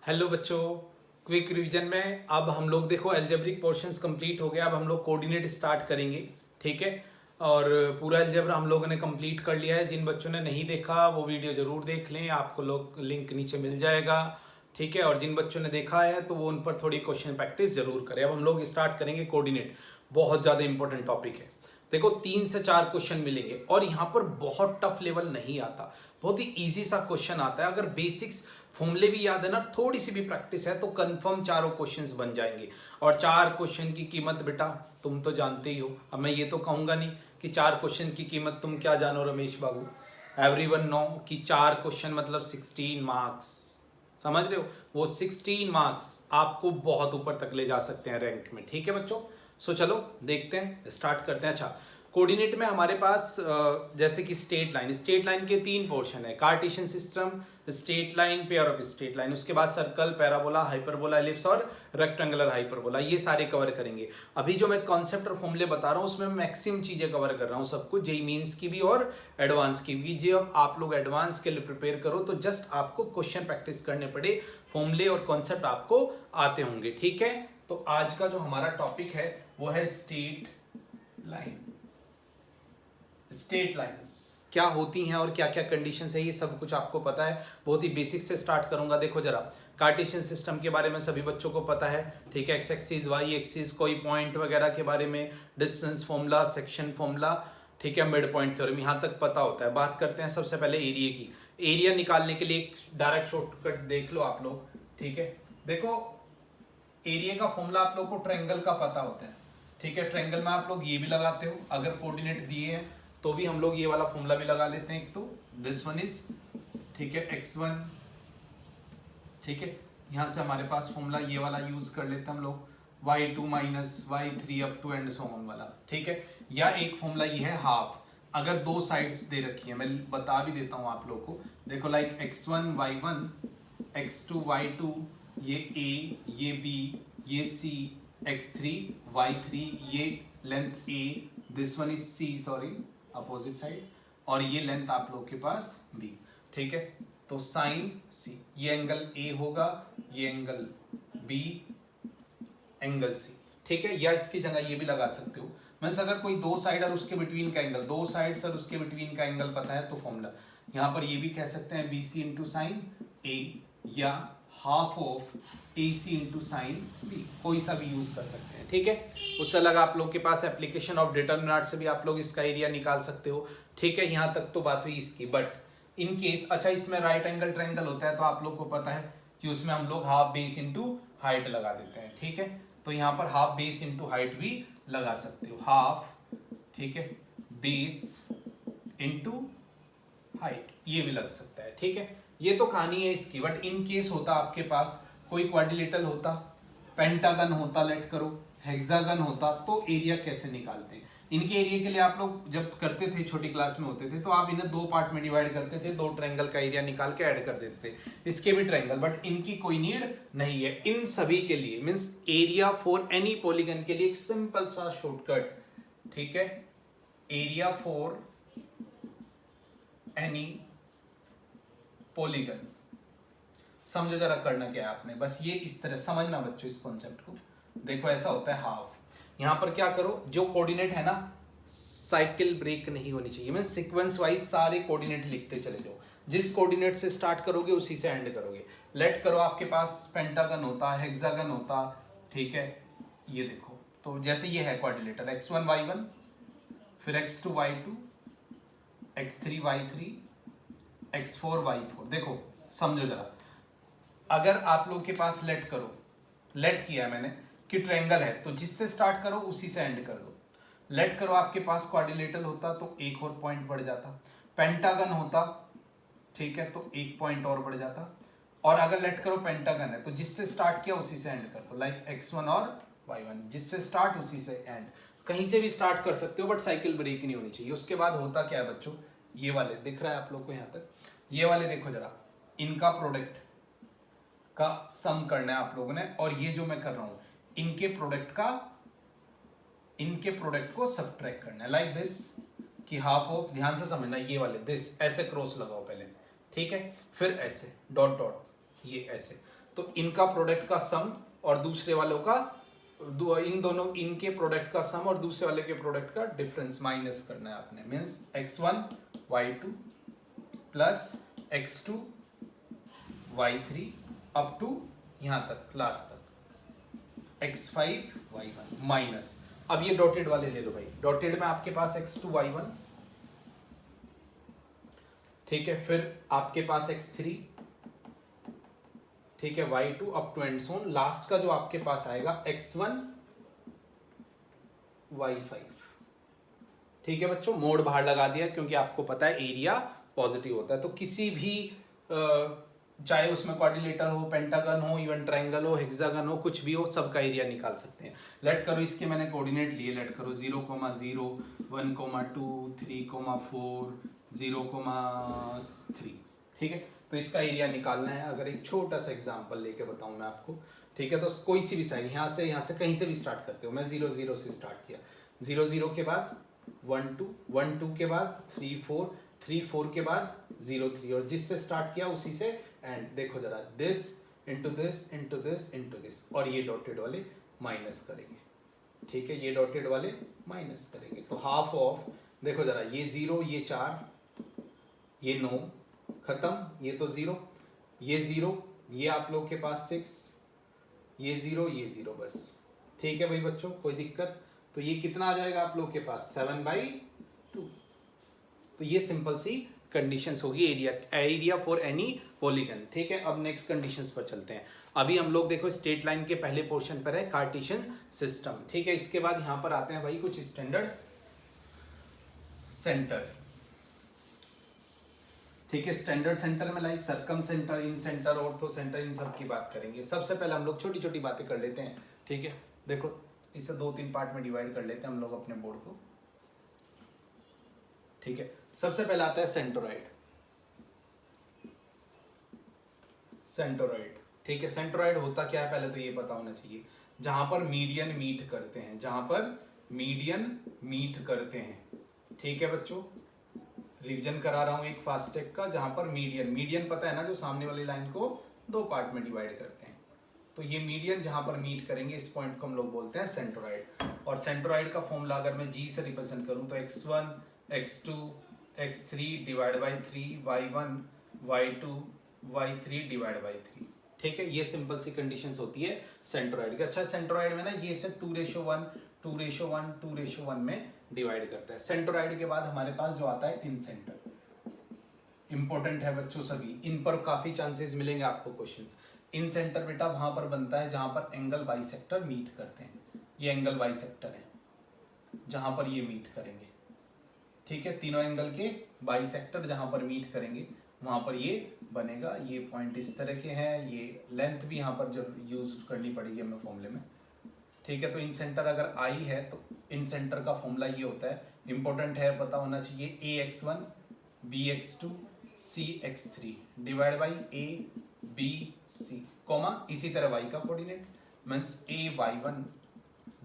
Hello बच्चों, quick revision में अब हम लोग देखो एल्जेब्रिक पोर्शंस कंप्लीट हो गया। अब हम लोग कोऑर्डिनेट स्टार्ट करेंगे, ठीक है। और पूरा एल्जेब्रा हम लोगों ने कंप्लीट कर लिया है। जिन बच्चों ने नहीं देखा वो वीडियो जरूर देख लें, आपको लोग लिंक नीचे मिल जाएगा, ठीक है। और जिन बच्चों ने देखा है तो वो उन पर थोड़ी क्वेश्चन प्रैक्टिस जरूर करें। अब हम लोग स्टार्ट करेंगे कोऑर्डिनेट, बहुत ज़्यादा इंपॉर्टेंट टॉपिक है। देखो 3 से 4 क्वेश्चन मिलेंगे और यहाँ पर बहुत टफ लेवल नहीं आता, बहुत ही इजी सा क्वेश्चन आता है। अगर बेसिक्स फॉर्मूले भी याद है ना, थोड़ी सी भी प्रैक्टिस है तो कंफर्म चारों क्वेश्चंस बन जाएंगे। और 4 क्वेश्चन की कीमत बेटा तुम तो जानते ही हो। अब मैं ये तो कहूंगा नहीं कि 4 क्वेश्चन की कीमत तुम क्या जानो रमेश बाबू, एवरीवन नो कि 4 क्वेश्चन मतलब 16 मार्क्स, समझ रहे हो। वो 16 मार्क्स आपको बहुत ऊपर तक ले जा सकते हैं रैंक में, ठीक है बच्चों। सो चलो देखते हैं, स्टार्ट करते हैं। अच्छा, कोऑर्डिनेट में हमारे पास जैसे कि स्ट्रेट लाइन के 3 पोर्शन है, Cartesian system, straight line, pair of straight line, उसके बाद सर्कल, पैराबोला, हाइपरबोला, एलिप्स और रेक्टेंगुलर हाइपरबोला, ये सारे कवर करेंगे। अभी जो मैं कॉन्सेप्ट और फॉर्मूले बता रहा हूँ उसमें मैक्सिमम चीजें कवर कर रहा हूँ, सब कुछ जेईई मेंस की भी और एडवांस की भी। जब आप लोग एडवांस के लिए प्रिपेयर करो तो जस्ट आपको क्वेश्चन प्रैक्टिस करने पड़े, फॉर्मूले और कॉन्सेप्ट आपको आते होंगे, ठीक है। तो आज का जो हमारा टॉपिक है वो है स्ट्रेट लाइन। स्ट्रेट लाइंस क्या होती हैं और क्या क्या कंडीशंस है, ये सब कुछ आपको पता है। बहुत ही बेसिक से स्टार्ट करूंगा। देखो जरा, कार्टेशियन सिस्टम के बारे में सभी बच्चों को पता है, ठीक है। एक्स एक्सिस, वाई एक्सिस, कोई पॉइंट वगैरह के बारे में, डिस्टेंस फॉर्मूला, सेक्शन फॉर्मूला, ठीक है, मिड पॉइंट थ्योरम, यहाँ तक पता होता है। बात करते हैं सबसे पहले एरिया की। एरिया निकालने के लिए एक डायरेक्ट शॉर्टकट देख लो आप लोग, ठीक है। देखो एरिया का फॉर्मूला आप लोग को ट्रायंगल का पता होता है, ठीक है। ट्रायंगल में आप लोग ये भी लगाते हो, अगर कोऑर्डिनेट दिए हैं तो भी हम लोग ये वाला फॉर्मूला भी लगा लेते हैं। एक तो दिस वन इज, ठीक है, x1, ठीक है। यहां से हमारे पास फॉर्मूला ये वाला यूज कर लेते हैं हम लोग, y2 minus y3 up to and so on वाला, ठीक है। या एक फॉर्मूला ये है हाफ, अगर दो साइड्स दे रखी है, मैं बता भी देता हूं आप लोग को। देखो like x1 y1, x2 y2, ये a, ये b, ये c, x3 y3, ये length a, this one is c, sorry opposite side, और ये लेंथ आप लोग के पास b, ठीक है। तो साइन c, ये एंगल a होगा, ये एंगल b, एंगल c, ठीक है। या इसकी जगह ये भी लगा सकते हो, मीन्स अगर कोई दो साइड और उसके बिटवीन का एंगल, दो साइड और उसके बिटवीन का एंगल पता है तो फॉर्मूला यहां पर ये भी कह सकते हैं bc इंटू साइन a, या half of AC into sine B, कोई सा भी यूज कर सकते हैं, ठीक है। उससे अलग आप लोग के पास एप्लीकेशन ऑफ डिटरमिनेंट से भी आप लोग इसका एरिया निकाल सकते हो, ठीक है। यहाँ तक तो बात हुई इसकी। बट इन केस, अच्छा इसमें राइट एंगल ट्रायंगल होता है तो आप लोग को पता है कि उसमें हम लोग हाफ बेस इंटू हाइट लगा देते हैं, ठीक है। तो यहाँ पर हाफ बेस इंटू हाइट भी लगा सकते हो, हाफ, ठीक है, बेस इंटू हाइट, ये भी लग सकता है, ठीक है। ये तो कहानी है इसकी। बट इन केस होता आपके पास कोई क्वाड्रिलेटरल होता, पेंटागन होता, लेट करो हेक्सागन होता, तो एरिया कैसे निकालते हैं। इनके एरिया के लिए आप लोग जब करते थे, छोटी क्लास में होते थे, तो आप इन्हें दो पार्ट में डिवाइड करते थे, दो ट्रायंगल का एरिया निकाल के ऐड कर देते थे, इसके भी ट्रायंगल। बट इनकी कोई नीड नहीं है। इन सभी के लिए means area for any polygon के लिए एक सिंपल सा शॉर्टकट, ठीक है, एरिया फॉर एनी पॉलीगन। समझो जरा करना क्या है आपने, बस ये इस तरह समझना बच्चों इस कॉन्सेप्ट को। देखो ऐसा होता है हाफ, यहां पर क्या करो, जो कोऑर्डिनेट है ना, साइकिल ब्रेक नहीं होनी चाहिए, मैं सीक्वेंस वाइज सारे कोऑर्डिनेट लिखते चले जाओ, जिस कोऑर्डिनेट से स्टार्ट करोगे उसी से एंड करोगे। लेट करो आपके पास पेंटागन होता, हेक्सागन होता, ठीक है। ये देखो, तो जैसे ये है क्वाड्रिलेटरल, x1 y1, फिर x2 y2, x3 y3, x4 y4। देखो समझो जरा, अगर आप लोग के पास लेट करो, लेट किया है मैंने कि ट्रायंगल है तो जिससे स्टार्ट करो उसी से एंड कर दो। लेट करो आपके पास क्वाड्रिलेटरल होता तो एक और पॉइंट बढ़ जाता, पेंटागन होता, ठीक है, तो एक पॉइंट और बढ़ जाता। और अगर लेट करो पेंटागन है तो जिससे स्टार्ट किया उसी से एंड कर दो, लाइक x1 और y1, जिससे स्टार्ट उसी से एंड। कहीं से भी स्टार्ट कर सकते हो बट साइकिल ब्रेक नहीं होनी चाहिए। उसके बाद होता क्या है बच्चों, ये वाले दिख रहा है आप लोग को यहाँ तक, ये वाले देखो जरा, इनका प्रोडक्ट का सम करना है आप लोगों ने, और ये जो मैं कर रहा हूं इनके प्रोडक्ट का, इनके प्रोडक्ट को सब्ट्रैक्ट करना है, लाइक दिस, कि हाफ ऑफ, ध्यान से समझना, ये वाले दिस ऐसे क्रॉस लगाओ पहले, ठीक है, फिर ऐसे डॉट डॉट, ये ऐसे। तो इनका प्रोडक्ट का सम और दूसरे वालों का इन दोनों इनके प्रोडक्ट का सम और दूसरे वाले के प्रोडक्ट का डिफरेंस माइनस करना है आपने। Means x1 y2 plus x2 y3 up to यहां तक लास्ट तक x5 y1 माइनस। अब ये डॉटेड वाले ले लो भाई, डॉटेड में आपके पास x2 y1, ठीक है, फिर आपके पास x3, ठीक है, y2 up to and so on, last का जो आपके पास आएगा x1 y5। ठीक है बच्चों, मोड बाहर लगा दिया क्योंकि आपको पता है एरिया पॉजिटिव होता है। तो किसी भी चाहे उसमें क्वाड्रिलेटरल हो, पेंटागन हो, इवन ट्रायंगल हो, हेक्सागन हो, कुछ भी हो, सबका एरिया निकाल सकते हैं। लेट करो इसके मैंने कोऑर्डिनेट लिए, लेट करो 0,0 1,2 3,4 0,3, ठीक है। तो इसका एरिया निकालना है। अगर एक छोटा सा एग्जांपल लेके बताऊं मैं आपको, ठीक है, तो कोई सी भी साइड यहाँ से कहीं से भी स्टार्ट करते हो। मैं 0 0 से स्टार्ट किया, 0 0 के बाद 1 2 1 2 के बाद 3 4 3 4 के बाद 0 3, और जिससे स्टार्ट किया उसी से एंड। देखो जरा, this into this into this into this, और ये डॉटेड वाले माइनस करेंगे, ठीक है, ये डॉटेड वाले माइनस करेंगे। तो हाफ ऑफ, देखो जरा, ये 0 ये 4 ये 9 खत्म, ये तो 0 ये 0, ये आप लोग के पास 6, ये 0 ये 0, बस। ठीक है भाई बच्चों, कोई दिक्कत? तो ये कितना आ जाएगा आप लोग के पास 7/2। तो ये सिंपल सी कंडीशंस होगी एरिया फॉर एनी पॉलीगन। ठीक है, अब नेक्स्ट कंडीशंस पर चलते हैं। अभी हम लोग देखो स्ट्रेट लाइन के पहले पोर्शन पर है कार्टेशियन सिस्टम। ठीक है, इसके बाद यहां पर आते हैं भाई कुछ स्टैंडर्ड सेंटर। ठीक है, स्टैंडर्ड सेंटर में लाइक सर्कम सेंटर, इन सेंटर, ऑर्थो सेंटर, इन सब की बात करेंगे। सबसे पहले हम लोग छोटी छोटी बातें कर लेते हैं। ठीक है, देखो इसे 2-3 पार्ट में डिवाइड कर लेते हैं हम लोग अपने बोर्ड को। ठीक है, सबसे पहले आता है सेंटरोइड। सेंटरोइड, ठीक है, सेंटरोइड होता क्या है पहले तो ये पता होना चाहिए। जहां पर मीडियन मीट करते हैं, जहां पर मीडियन मीट करते हैं। ठीक है बच्चों, रिवीजन करा रहा हूं एक फास्टैग का। जहां पर मीडियन पता है ना, जो सामने वाली लाइन को 2 पार्ट में डिवाइड करते हैं। तो ये मीडियन जहां पर मीट करेंगे, इस पॉइंट को हम लोग बोलते हैं सेंटरोइड। और सेंटरोइड का फॉर्मूला अगर मैं जी से रिप्रेजेंट करूं तो x1 x2 x3 divide by 3 y1 y2 y3 divide by 3। ठीक है, ये सिंपल सी कंडीशंस होती है सेंटरोइड की। अच्छा, सेंटरोइड में ना ये सब 2:1 2:1 2:1 में डिवाइड करता है। सेंटरोइड के बाद हमारे पास जो आता है इन सेंटर, इंपॉर्टेंट है बच्चों सभी, इन पर काफी चांसेस मिलेंगे आपको क्वेश्चंस। इन सेंटर बेटा वहां पर बनता है जहां पर एंगल बाइसेक्टर मीट करते हैं। ये एंगल बाइसेक्टर है जहां पर ये मीट करेंगे। ठीक है, तीनों एंगल के बाइसेक्टर जहां पर मीट करेंगे वहां पर ये बनेगा। ये पॉइंट इस तरह के हैं, ये लेंथ भी यहाँ पर जो यूज करनी पड़ेगी हमें फॉर्मूले में। ठीक है, तो इन सेंटर अगर आई है तो इन सेंटर का फॉर्मूला ये होता है, इंपॉर्टेंट है, पता होना चाहिए, ax1 bx2 cx3 divide by abc, comma इसी तरह y का coordinate means ay1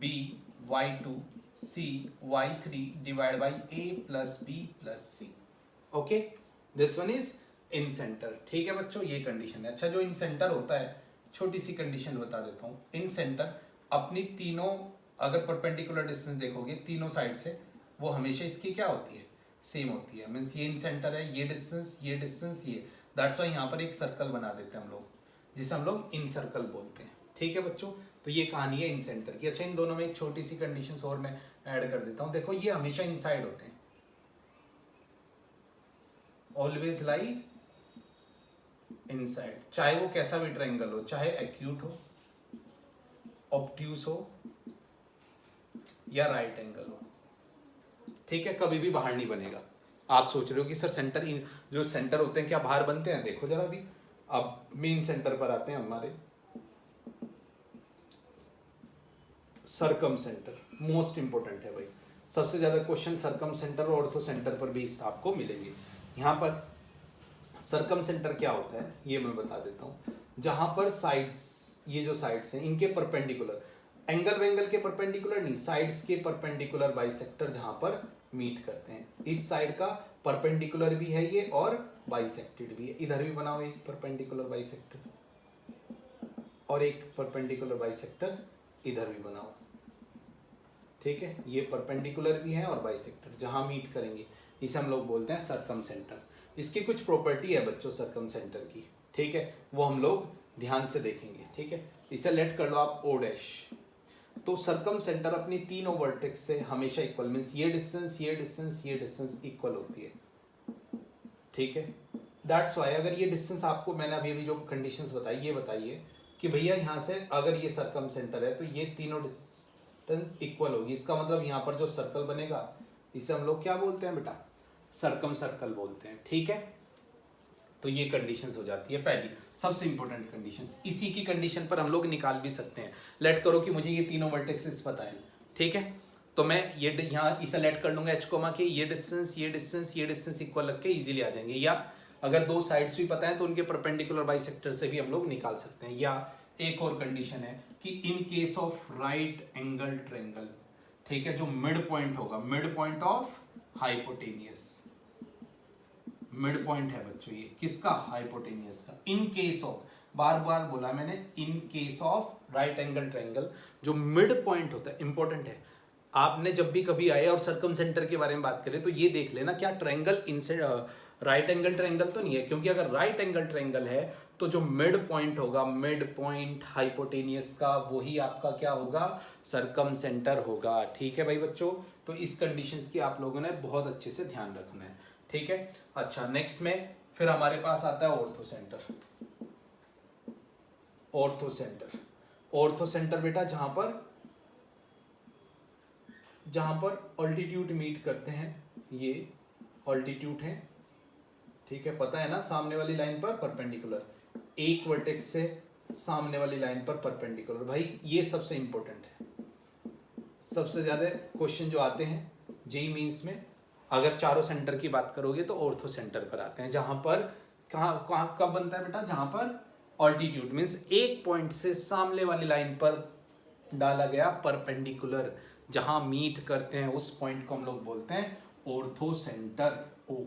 by2 cy3 divide by a plus b plus c। Okay, this one is in centre. ठीक है बच्चों, ये कंडीशन है। अच्छा, जो इन सेंटर होता है, छोटी सी कंडीशन बता देता हूँ। इन सेंटर अपनी तीनों अगर परपेंडिकुलर डिस्टेंस देखोगे तीनों साइड से, वो हमेशा इसकी क्या होती है, सेम होती है। मीन्स ये इन सेंटर है, ये डिस्टेंस ये डिस्टेंस ये, दैट्स वाई यहाँ पर एक सर्कल बना देते हैं हम लोग, जिसे हम लोग इन सर्कल बोलते हैं। ठीक है बच्चों, तो ये कहानी है इन सेंटर की। अच्छा, इन दोनों में एक छोटी सी कंडीशन और मैं ऐड कर देता हूँ। देखो ये हमेशा इनसाइड होते हैं, ऑलवेज लाई इनसाइड, चाहे वो कैसा भी ट्रायंगल हो, चाहे एक्यूट हो, ऑब्ट्यूस हो या राइट एंगल हो। ठीक है, कभी भी बाहर नहीं बनेगा। आप सोच रहे हो कि सर सेंटर, इन जो सेंटर होते हैं क्या बाहर बनते हैं? देखो जरा भी, अब मेन सेंटर पर आते हैं हमारे, सरकम सेंटर मोस्ट इंपोर्टेंट है भाई। सबसे ज्यादा क्वेश्चन सरकम सेंटर और ऑर्थो सेंटर पर बेस्ड आपको मिलेंगे। यहाँ पर सरकम सेंटर क्या होता है ये मैं बता देता हूँ। जहां पर साइड्स, ये जो साइड्स हैं इनके परपेंडिकुलर, एंगल वेंगल के परपेंडिकुलर नहीं, साइड्स के परपेंडिकुलर बाइसेक्टर जहां पर मीट करते हैं। इस साइड का परपेंडिकुलर भी है ये और बाइसेक्टेड भी है। इधर भी बनाओ एक परपेंडिकुलर बाइसेक्टर, और एक परपेंडिकुलर बाइसेक्टर इधर भी बनाओ, ठीक है। ये परपेंडिकुलर भी है और बाइसेक्टर जहां मीट करेंगे इसे हम लोग बोलते हैं सर्कम सेंटर। इसकी कुछ प्रॉपर्टी है बच्चों सर्कम सेंटर की, ठीक है, वो हम लोग ध्यान से देखेंगे, ठीक है। इसे लेट कर लो आप ओ डैश। तो सर्कम सेंटर अपनी तीनों वर्टेक्स से हमेशा इक्वल, मीन्स ये डिस्टेंस ये डिस्टेंस ये डिस्टेंस इक्वल होती है, ठीक है। दैट्स वाई अगर ये डिस्टेंस आपको मैंने अभी अभी जो कंडीशंस बताई ये बताइए कि भैया यहाँ से अगर ये सर्कम सेंटर है तो ये तीनों डिस्टेंस इक्वल होगी, इसका मतलब यहाँ पर जो सर्कल बनेगा इसे हम लोग क्या बोलते हैं बेटा, सर्कम सर्कल बोलते हैं, ठीक है। तो ये कंडीशंस हो जाती है पहली सबसे इंपॉर्टेंट कंडीशंस। इसी की कंडीशन पर हम लोग निकाल भी सकते हैं। लेट करो कि मुझे ये तीनों वर्टेक्सेस पता है, ठीक है, तो मैं ये यहाँ इसे लेट कर लूंगा एच कोमा के ये डिस्टेंस ये डिस्टेंस ये डिस्टेंस इक्वल रख के इजीली आ जाएंगे। या अगर दो साइड्स भी पता है तो उनके परपेंडिकुलर बाइसेक्टर से भी हम लोग निकाल सकते हैं। या एक और कंडीशन है कि in case of right angle triangle, ठीक है, जो मिड पॉइंट होगा, mid point of hypotenuse, mid point है बच्चों ये किसका, हाइपोटेनियस का। इन केस ऑफ, बार बार बोला मैंने, in case of right angle triangle, जो मिड पॉइंट होता है इंपॉर्टेंट है। आपने जब भी कभी आए और सर्कम सेंटर के बारे में बात करें तो ये देख लेना क्या ट्रायंगल इनसे राइट एंगल ट्रायंगल तो नहीं है, क्योंकि अगर राइट एंगल ट्रायंगल है तो जो मिड पॉइंट होगा, मिड पॉइंट हाइपोटेनियस का, वही आपका क्या होगा, सर्कम सेंटर होगा, ठीक है भाई बच्चों। तो इस कंडीशंस की आप लोगों ने बहुत अच्छे से ध्यान रखना है, ठीक है। अच्छा नेक्स्ट में फिर हमारे पास आता है ortho centre. Ortho centre, ortho centre बेटा जहां पर ऑल्टीट्यूड मीट करते हैं, ये ऑल्टीट्यूड है, ठीक है, पता है ना, सामने वाली लाइन पर परपेंडिकुलर, एक वर्टेक्स से सामने वाली लाइन पर परपेंडिकुलर। भाई ये सबसे इंपॉर्टेंट है, सबसे ज्यादा क्वेश्चन जो आते हैं जेईई मेंस में, अगर चारों सेंटर की बात करोगे तो ऑर्थो सेंटर पर आते हैं, जहां पर कहाँ कब बनता है बेटा, जहां पर ऑल्टीट्यूड मीन्स एक पॉइंट से सामने वाली लाइन पर डाला गया परपेंडिकुलर, जहां मीट करते हैं उस पॉइंट को हम लोग बोलते हैं ऑर्थो सेंटर। ओ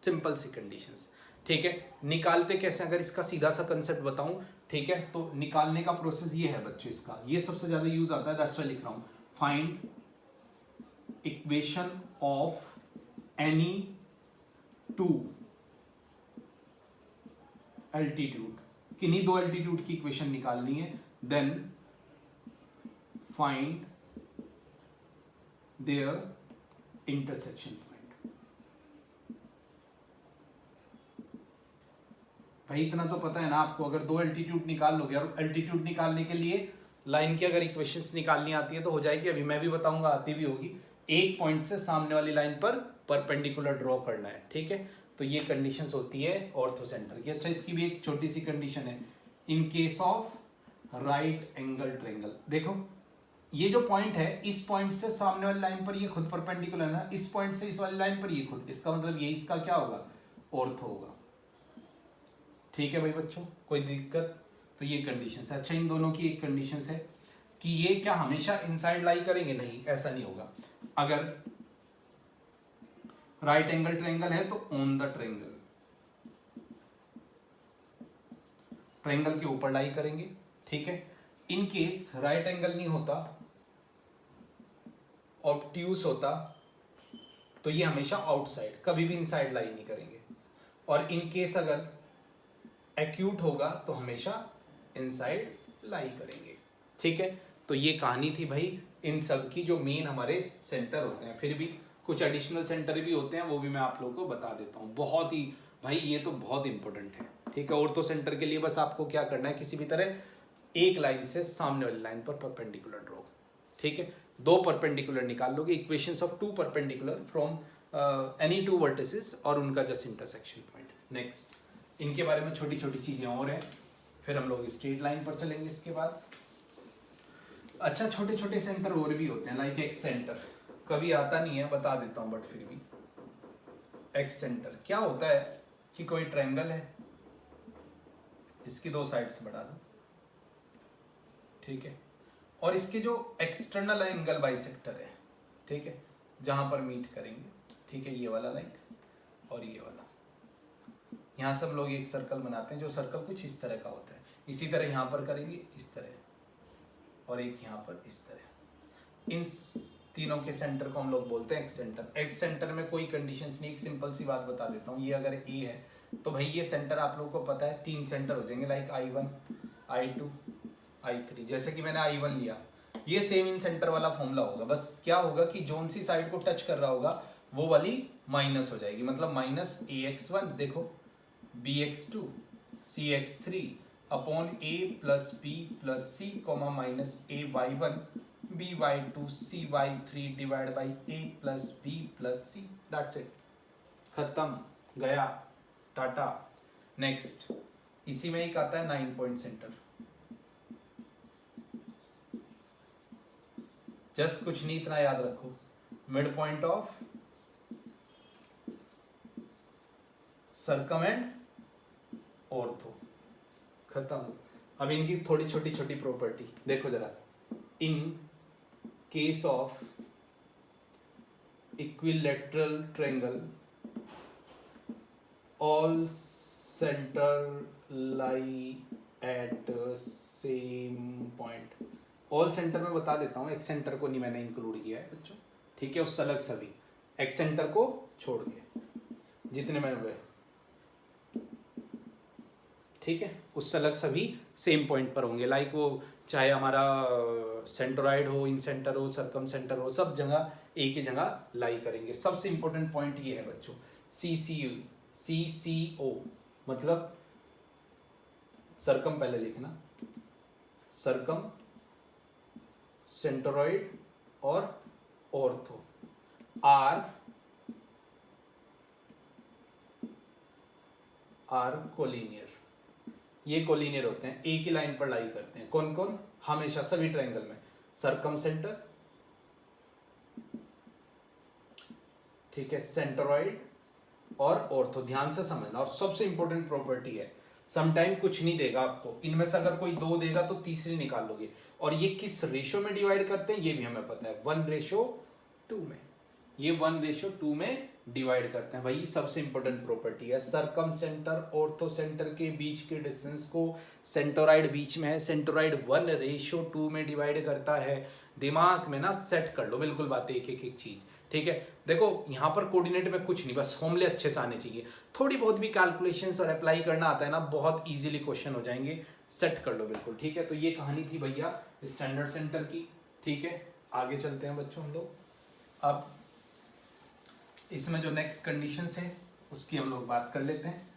सिंपल सी कंडीशंस, ठीक है। निकालते कैसे, अगर इसका सीधा सा कंसेप्ट बताऊं, ठीक है, तो निकालने का प्रोसेस ये है बच्चों, इसका ये सबसे ज्यादा यूज आता है, दैट्स व्हाई लिख रहा हूं, find equation of any two altitude, किन्हीं दो एल्टीट्यूड की इक्वेशन निकालनी है, then find their intersection point. भाई इतना तो पता है ना आपको, अगर दो एल्टीट्यूड निकाल लोगे, और एल्टीट्यूड निकालने के लिए लाइन की अगर इक्वेशंस निकालनी आती है तो हो जाएगी, अभी मैं भी बताऊंगा, आती भी होगी। एक पॉइंट से सामने वाली लाइन पर परपेंडिकुलर ड्रॉ करना है, ठीक है, तो ये कंडीशंस होती है ऑर्थो सेंटर की। अच्छा इसकी भी एक छोटी सी कंडीशन है, in case of right angle triangle, देखो ये जो पॉइंट है, इस पॉइंट से सामने वाली लाइन पर ये खुद परपेंडिकुलर है ना, इस पॉइंट से इस वाली लाइन पर ये खुद, इसका मतलब ये इसका क्या होगा, ऑर्थो होगा, ठीक है भाई बच्चों, कोई दिक्कत। तो ये कंडीशन है। अच्छा इन दोनों की एक कंडीशन है कि ये क्या हमेशा इनसाइड लाई करेंगे, नहीं ऐसा नहीं होगा। अगर राइट एंगल ट्रायंगल है तो ऑन द ट्रायंगल, ट्रायंगल के ऊपर लाई करेंगे, ठीक है। इन केस राइट एंगल नहीं होता, ऑब्ट्यूस होता, तो ये हमेशा आउटसाइड, कभी भी इनसाइड लाई नहीं करेंगे। और इन केस अगर एक्यूट होगा तो हमेशा इनसाइड लाई करेंगे, ठीक है। तो ये कहानी थी भाई इन सब की, जो मेन हमारे सेंटर होते हैं। फिर भी कुछ एडिशनल सेंटर भी होते हैं, वो भी मैं आप लोगों को बता देता हूँ। बहुत ही भाई ये तो बहुत इंपॉर्टेंट है, ठीक है। ऑर्थो सेंटर के लिए बस आपको क्या करना है, किसी भी तरह एक लाइन से सामने वाली लाइन पर परपेंडिकुलर ड्रॉ, ठीक है। दो परपेंडिकुलर निकाल लोगे, equations of two perpendicular from any two vertices और उनका जस्ट इंटरसेक्शन पॉइंट। नेक्स्ट इनके बारे में छोटी छोटी चीजें और हैं, फिर हम लोग स्ट्रेट लाइन पर चलेंगे इसके बाद। अच्छा छोटे छोटे सेंटर और भी होते हैं, लाइक एक्स सेंटर, कभी आता नहीं है बता देता हूं, बट फिर भी एक्स सेंटर क्या होता है कि कोई ट्रायंगल है, इसकी दो साइड्स बढ़ा दो, ठीक है, और इसके जो एक्सटर्नल एंगल बाइसेक्टर है, ठीक है, जहां पर मीट करेंगे, ठीक है, ये वाला लाइन और ये वाला, यहां से हम लोग एक सर्कल बनाते हैं, जो सर्कल कुछ इस तरह का होता है। इसी तरह यहाँ पर करेंगे इस तरह, और एक यहाँ पर इस तरह। इन तीनों के सेंटर को हम लोग बोलते हैं एक्स सेंटर। एक्स सेंटर में कोई कंडीशंस नहीं, एक सिंपल सी बात बता देता हूँ। ये अगर ए है तो भाई ये सेंटर आप लोगों को पता है 3 सेंटर हो जाएंगे, लाइक I1, I2, I3। जैसे कि मैंने I1 लिया, ये सेम इन सेंटर वाला फॉर्मूला होगा, बस क्या होगा कि जोन सी साइड को टच कर रहा होगा वो वाली माइनस हो जाएगी, मतलब माइनस AX1 देखो, BX2, CX3 upon A plus B plus C comma minus AY1 BY2 CY3 divide by A plus B plus C। That's it, खत्म, गया, टाटा। नेक्स्ट, इसी में एक आता है 9 पॉइंट सेंटर। जस्ट कुछ नहीं, इतना याद रखो, mid point of circum and ortho, खत्म। अब इनकी थोड़ी छोटी छोटी प्रॉपर्टी देखो जरा। In case of equilateral triangle all centre lie at same point. All centre में बता देता हूँ, एक्स सेंटर को नहीं मैंने इंक्लूड किया है बच्चों, ठीक है, उस अलग सभी, एक्स सेंटर को छोड़ के जितने में हुए, ठीक है, उससे अलग सभी सेम पॉइंट पर होंगे। लाइक वो चाहे हमारा सेंट्रोइड हो, इन सेंटर हो, सरकम सेंटर हो, सब जगह एक ही जगह लाई करेंगे। सबसे इंपॉर्टेंट पॉइंट ये है बच्चों, CCO मतलब सरकम, पहले लिखना, सरकम, सेंट्रोइड और ऑर्थो आर कोलिनियर। ये कोलिनियर होते हैं, एक ही लाइन पर लाई करते हैं। कौन कौन? हमेशा सभी ट्रायंगल में, सरकम सेंटर, ठीक है, सेंट्रोइड और ऑर्थो। ध्यान से समझना, और सबसे इंपॉर्टेंट प्रॉपर्टी है, समटाइम कुछ नहीं देगा आपको, इनमें से अगर कोई 2 देगा तो तीसरी निकाल लोगे। और ये किस रेशो में डिवाइड करते हैं ये भी हमें पता है, 1:2 में। ये 1:2 में डिवाइड करते हैं। वही सबसे इंपॉर्टेंट प्रॉपर्टी है। सरकम सेंटर ऑर्थो सेंटर के बीच के डिस्टेंस को, सेंट्रोइड बीच में है, सेंट्रोइड 1:2 में डिवाइड करता है। दिमाग में ना सेट कर लो बिल्कुल बातें, एक एक चीज, ठीक है। देखो यहाँ पर कोऑर्डिनेट में कुछ नहीं, बस फॉर्मूले अच्छे से आने चाहिए, थोड़ी बहुत भी कैलकुलेशंस और अप्लाई करना आता है ना, बहुत इजीली क्वेश्चन हो जाएंगे। सेट कर लो बिल्कुल, ठीक है। तो ये कहानी थी भैया स्टैंडर्ड सेंटर की, ठीक है। आगे चलते हैं बच्चों हम लोग। अब इसमें जो नेक्स्ट कंडीशंस है उसकी हम लोग बात कर लेते हैं।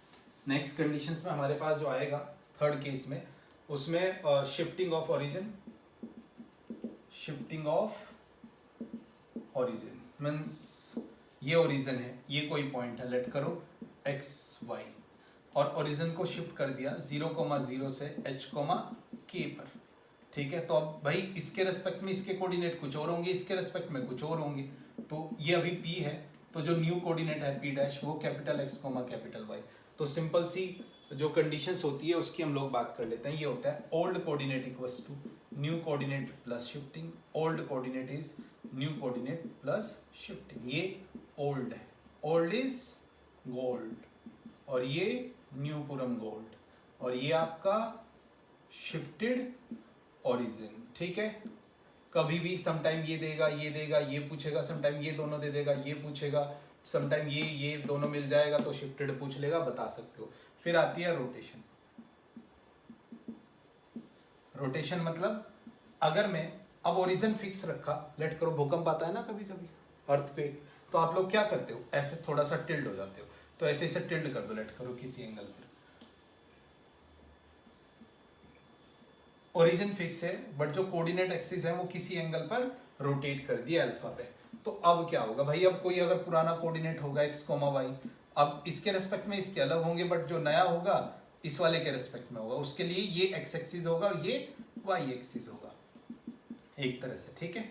नेक्स्ट कंडीशंस में हमारे पास जो आएगा थर्ड केस में, उसमें shifting of origin, shifting of origin means ये ओरिजिन है, ये कोई पॉइंट है, लेट करो XY, और ओरिजिन को शिफ्ट कर दिया 0,0 से H,K पर, ठीक है। तो अब भाई इसके रेस्पेक्ट में इसके कोऑर्डिनेट कुछ और होंगे, इसके रेस्पेक्ट में कुछ और होंगे। तो ये अभी P है, तो जो न्यू कोऑर्डिनेट है P' वो कैपिटल X, कैपिटल Y। तो सिंपल सी जो कंडीशंस होती है उसकी हम लोग बात कर लेते हैं। ये होता है old coordinate equals to new coordinate plus shifting, old coordinate is new coordinate plus shifting. ये ओल्ड है, ओल्ड इज गोल्ड, और ये न्यू पुरम गोल्ड, और ये आपका शिफ्टेड ओरिजिन, ठीक है। कभी भी समटाइम ये देगा, ये देगा, ये पूछेगा, समटाइम ये दोनों दे देगा, ये पूछेगा, समटाइम ये दोनों मिल जाएगा तो शिफ्टेड पूछ लेगा, बता सकते हो। फिर आती है रोटेशन। रोटेशन मतलब अगर मैं अब ओरिजिन फिक्स रखा, लेट करो भूकंप आता है ना कभी कभी, अर्थक्वेक, तो आप लोग क्या करते हो, ऐसे थोड़ा सा टिल्ड हो जाते हो, तो ऐसे ऐसे टिल्ड कर दो, लेट करो किसी एंगल पर। ओरिजिन फिक्स है बट जो कोऑर्डिनेट एक्सिस है वो किसी एंगल पर रोटेट कर दिया अल्फा पे। तो अब क्या होगा भाई, अब कोई अगर पुराना कोऑर्डिनेट होगा X, Y, अब इसके रेस्पेक्ट में इसके अलग होंगे, बट जो नया होगा इस वाले के रेस्पेक्ट में होगा, उसके लिए ये X एक्सिस होगा और ये Y एक्सिस होगा, एक तरह से, ठीक है।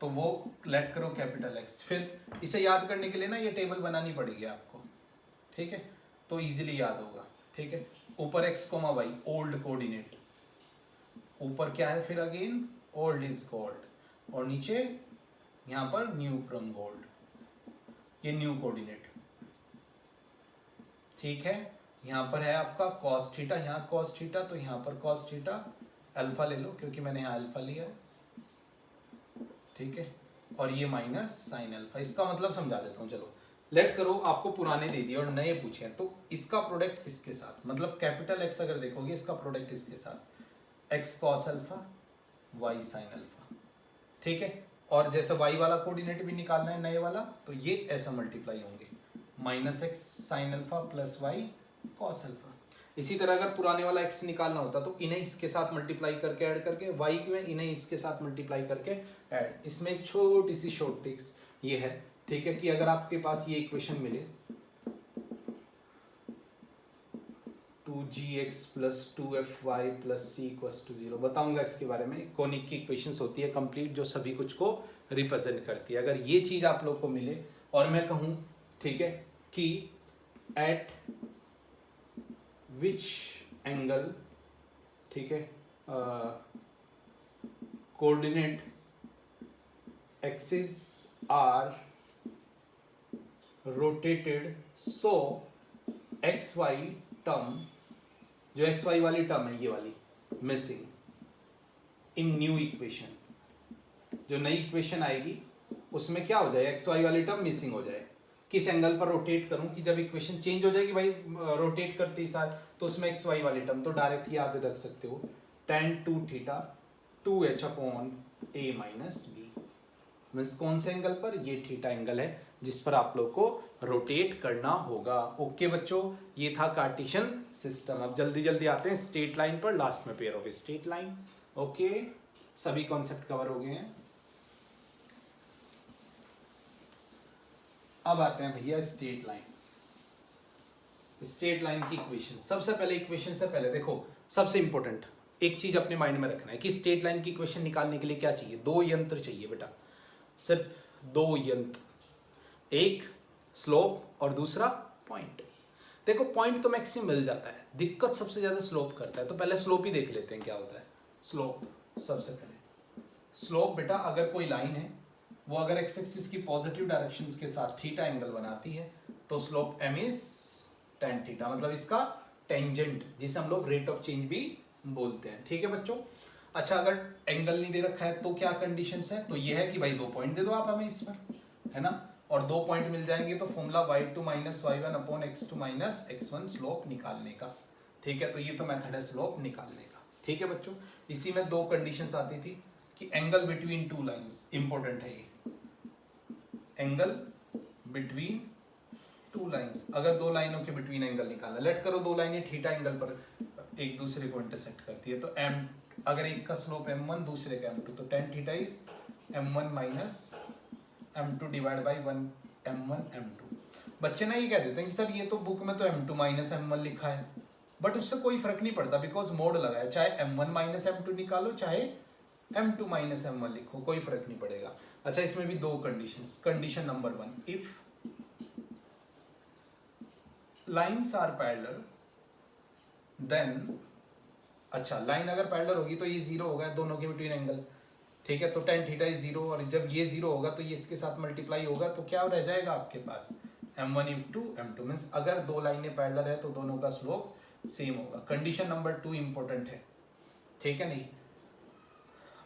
तो वो लेट करो कैपिटल X। फिर इसे याद करने के लिए ना ये टेबल बनानी पड़ेगी आपको, ठीक है, तो इजीली याद होगा, ठीक है। ऊपर X, Y ओल्ड कोऑर्डिनेट, ऊपर क्या है फिर अगेन ओल्ड इज गोल्ड, और नीचे यहां पर न्यू फ्रॉम गोल्ड, ये न्यू कोऑर्डिनेट, ठीक है। यहाँ पर है आपका कॉस थीटा, यहाँ कॉस थीटा, तो यहाँ पर कॉस थीटा अल्फा ले लो क्योंकि मैंने यहाँ अल्फा लिया है, ठीक है, और ये माइनस साइन अल्फा। इसका मतलब समझा देता हूँ, चलो लेट करो, आपको पुराने दे दिए और नए पूछे हैं, तो इसका प्रोडक्ट इसके साथ, मतलब कैपिटल एक्स अगर देखोगे इसका प्रोडक्ट इसके साथ, x cos alpha y sine alpha, ठीक है। और जैसे वाई वाला कोऑर्डिनेट भी निकालना है नए वाला, तो ये ऐसा मल्टीप्लाई होंगे, minus x sine alpha plus y cos alpha. इसी तरह अगर पुराने वाला x निकालना होता तो इन्हें इसके साथ मल्टीप्लाई करके ऐड करके, y में इन्हें इसके साथ मल्टीप्लाई करके ऐड। इसमें एक छोटी सी शॉर्ट ट्रिक्स ये है, ठीक है, कि अगर आपके पास ये इक्वेशन मिले 2gx plus 2fy plus c equals to 0, बताऊंगा इसके बारे में। कोनिक की इक्वेशंस होती है कंप्लीट जो सभी कुछ को रिप्रेजेंट करती है। अगर ये चीज आप लोग को मिले और मैं कहूं, ठीक है, कि एट विच एंगल, ठीक है, coordinate axis are rotated, so x y term, जो एक्स वाई वाली टर्म है ये वाली मिसिंग इन न्यू इक्वेशन, जो नई इक्वेशन आएगी उसमें क्या हो जाए, एक्स वाई वाली टर्म मिसिंग हो जाए। किस एंगल पर रोटेट करूं कि जब इक्वेशन चेंज हो जाएगी भाई, रोटेट करते ही साथ, तो उसमें एक्स वाई वाली टर्म तो डायरेक्ट याद रख सकते हो, tan 2 theta 2h upon a minus B, means कौन से एंगल पर, ये थीटा एंगल है जिस पर आप लोग को रोटेट करना होगा। ओके बच्चों, ये था कार्टेशियन सिस्टम। अब जल्दी जल्दी आते हैं स्ट्रेट लाइन पर, लास्ट में pair of straight line. Okay, सभी कॉन्सेप्ट कवर हो गए हैं। अब आते हैं भैया स्ट्रेट लाइन, स्ट्रेट लाइन की इक्वेशन। सबसे पहले इक्वेशन से पहले देखो, सबसे इंपॉर्टेंट एक चीज अपने माइंड में रखना है कि स्ट्रेट लाइन की इक्वेशन निकालने के लिए क्या चाहिए, दो यंत्र चाहिए बेटा, सिर्फ दो यंत्र, एक स्लोप और दूसरा पॉइंट। देखो पॉइंट तो मैक्सिमम मिल जाता है, दिक्कत सबसे ज्यादा स्लोप करता है, तो पहले स्लोप ही देख लेते हैं क्या होता है। स्लोप सबसे पहले, स्लोप बेटा अगर कोई लाइन है वो अगर एक्स एक्सिस की पॉजिटिव डायरेक्शंस के साथ थीटा एंगल बनाती है तो slope m is tan theta, मतलब इसका टेंजेंट, जिसे हम लोग रेट ऑफ चेंज भी बोलते हैं, ठीक है बच्चों। अच्छा, अगर एंगल नहीं दे रखा है तो क्या कंडीशंस है, तो ये है कि भाई दो पॉइंट दे दो आप हमें इस पर, है ना, और दो पॉइंट मिल जाएंगे तो formula y2 minus y1 upon x2 minus x1 slope निकालने का, ठीक है। तो ये तो मेथड है स्लोप निकालने का, ठीक है बच्चों। इसी में दो कंडीशंस आती थी कि angle between two lines, important है ये, एंगल बिटवीन टू लाइंस, अगर दो लाइनों के बिटवीन एंगल निकालना, लेट करो दो लाइनें थीटा एंगल पर एक दूसरे को इंटरसेक्ट करती है, तो m, अगर एक का स्लोप m1 दूसरे का m2, तो tan theta is m1 minus m2 divide by 1 m1 m2। बच्चे ना ये कह देते हैं कि सर ये तो बुक में तो m2 माइनस m1 लिखा है, बट उससे कोई फर्क नहीं पड़ता बिकॉज मोड लगा है, चाहे m1 माइनस m2 निकालो चाहे m2 माइनस m1 लिखो, कोई फर्क नहीं पड़ेगा। अच्छा, इसमें भी दो conditions, condition number 1, if lines are parallel then, अच्छा लाइन अगर पैरेलल होगी तो ये जीरो होगा दोनों के बिटवीन एंगल, ठीक है, तो tan थीटा इज जीरो, और जब ये जीरो होगा तो ये इसके साथ मल्टीप्लाई होगा, तो क्या रह जाएगा आपके पास m1 इंटू m2, मीन्स अगर दो लाइनें पैरेलल है तो दोनों का स्लोप सेम होगा। कंडीशन नंबर 2 इंपॉर्टेंट है, ठीक है, नहीं,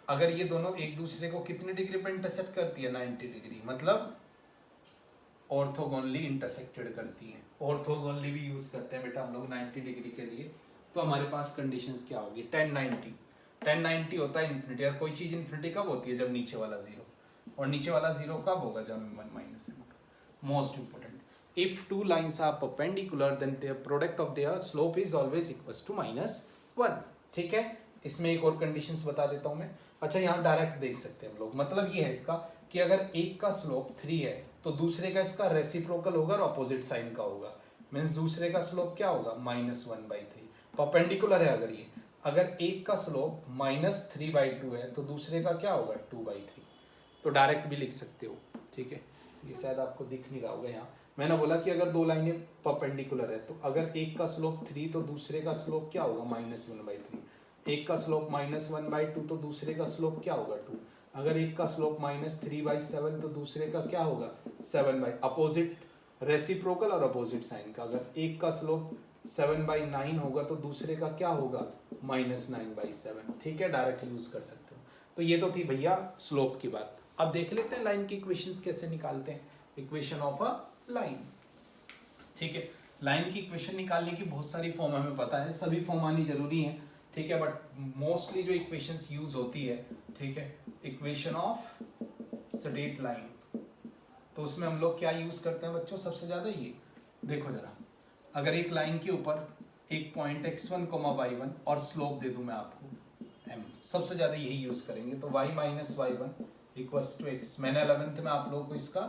अगर ये दोनों एक दूसरे को कितने डिग्री पर इंटरसेक्ट करती है, 90 डिग्री, मतलब ऑर्थोगोनली इंटरसेक्टेड करती है। ऑर्थोगोनली भी यूज करते हैं बेटा हम लोग 90 डिग्री के लिए, तो हमारे पास कंडीशंस क्या होगी, tan 90 होता है इन्फिनिटी, और कोई चीज इन्फिनिटी कब होती है, जब नीचे वाला जीरो, और नीचे वाला जीरो कब होगा, जब m1 minus m2। Most important, if two lines are perpendicular then their product of their slope is always equals to -1, ठीक है। इसमें एक और कंडीशंस बता देता हूं मैं। अच्छा, यहाँ डायरेक्ट देख सकते हैं हम लोग, मतलब ये है इसका कि अगर एक का स्लोप 3 है तो दूसरे का इसका रेसिप्रोकल होगा और अपोजिट साइन का होगा, मीन्स दूसरे का स्लोप क्या होगा, -1/3, परपेंडिकुलर है अगर ये, अगर एक का स्लोप -3/2 है तो दूसरे का क्या होगा, 2/3, तो डायरेक्ट भी लिख सकते हो, ठीक है। ये शायद आपको दिख नहीं रहा होगा, यहाँ मैंने बोला कि अगर दो लाइनें परपेंडिकुलर है तो अगर एक का स्लोप 3 तो दूसरे का स्लोप क्या होगा, -1/3, एक का स्लोप -1/2 तो दूसरे का स्लोप क्या होगा, 2, अगर एक का स्लोप -3/7 तो दूसरे का क्या होगा, 7/, अपोजिट रेसिप्रोकल और अपोजिट साइन का, अगर एक का स्लोप 7/9 होगा तो दूसरे का क्या होगा -9/7। ठीक है, डायरेक्ट यूज कर सकते हो। तो ये तो थी भैया स्लोप की बात। अब देख लेते हैं लाइन की इक्वेशंस कैसे निकालते हैं। Equation of a line. ठीक है, लाइन की इक्वेशन निकालने की बहुत सारी फॉर्म हमें पता है, सभी फॉर्म आनी जरूरी है। ठीक है, बट मोस्टली जो इक्वेशंस यूज होती है, ठीक है, इक्वेशन ऑफ स्ट्रेट लाइन, तो उसमें हम लोग क्या यूज करते हैं बच्चों सबसे ज्यादा? ये देखो जरा, अगर एक लाइन के ऊपर एक पॉइंट x1, y1 और स्लोप दे दूं मैं आपको m, सबसे ज्यादा यही यूज करेंगे। तो y minus y1 equals to x, मैंने 11th में आप लोगों को इसका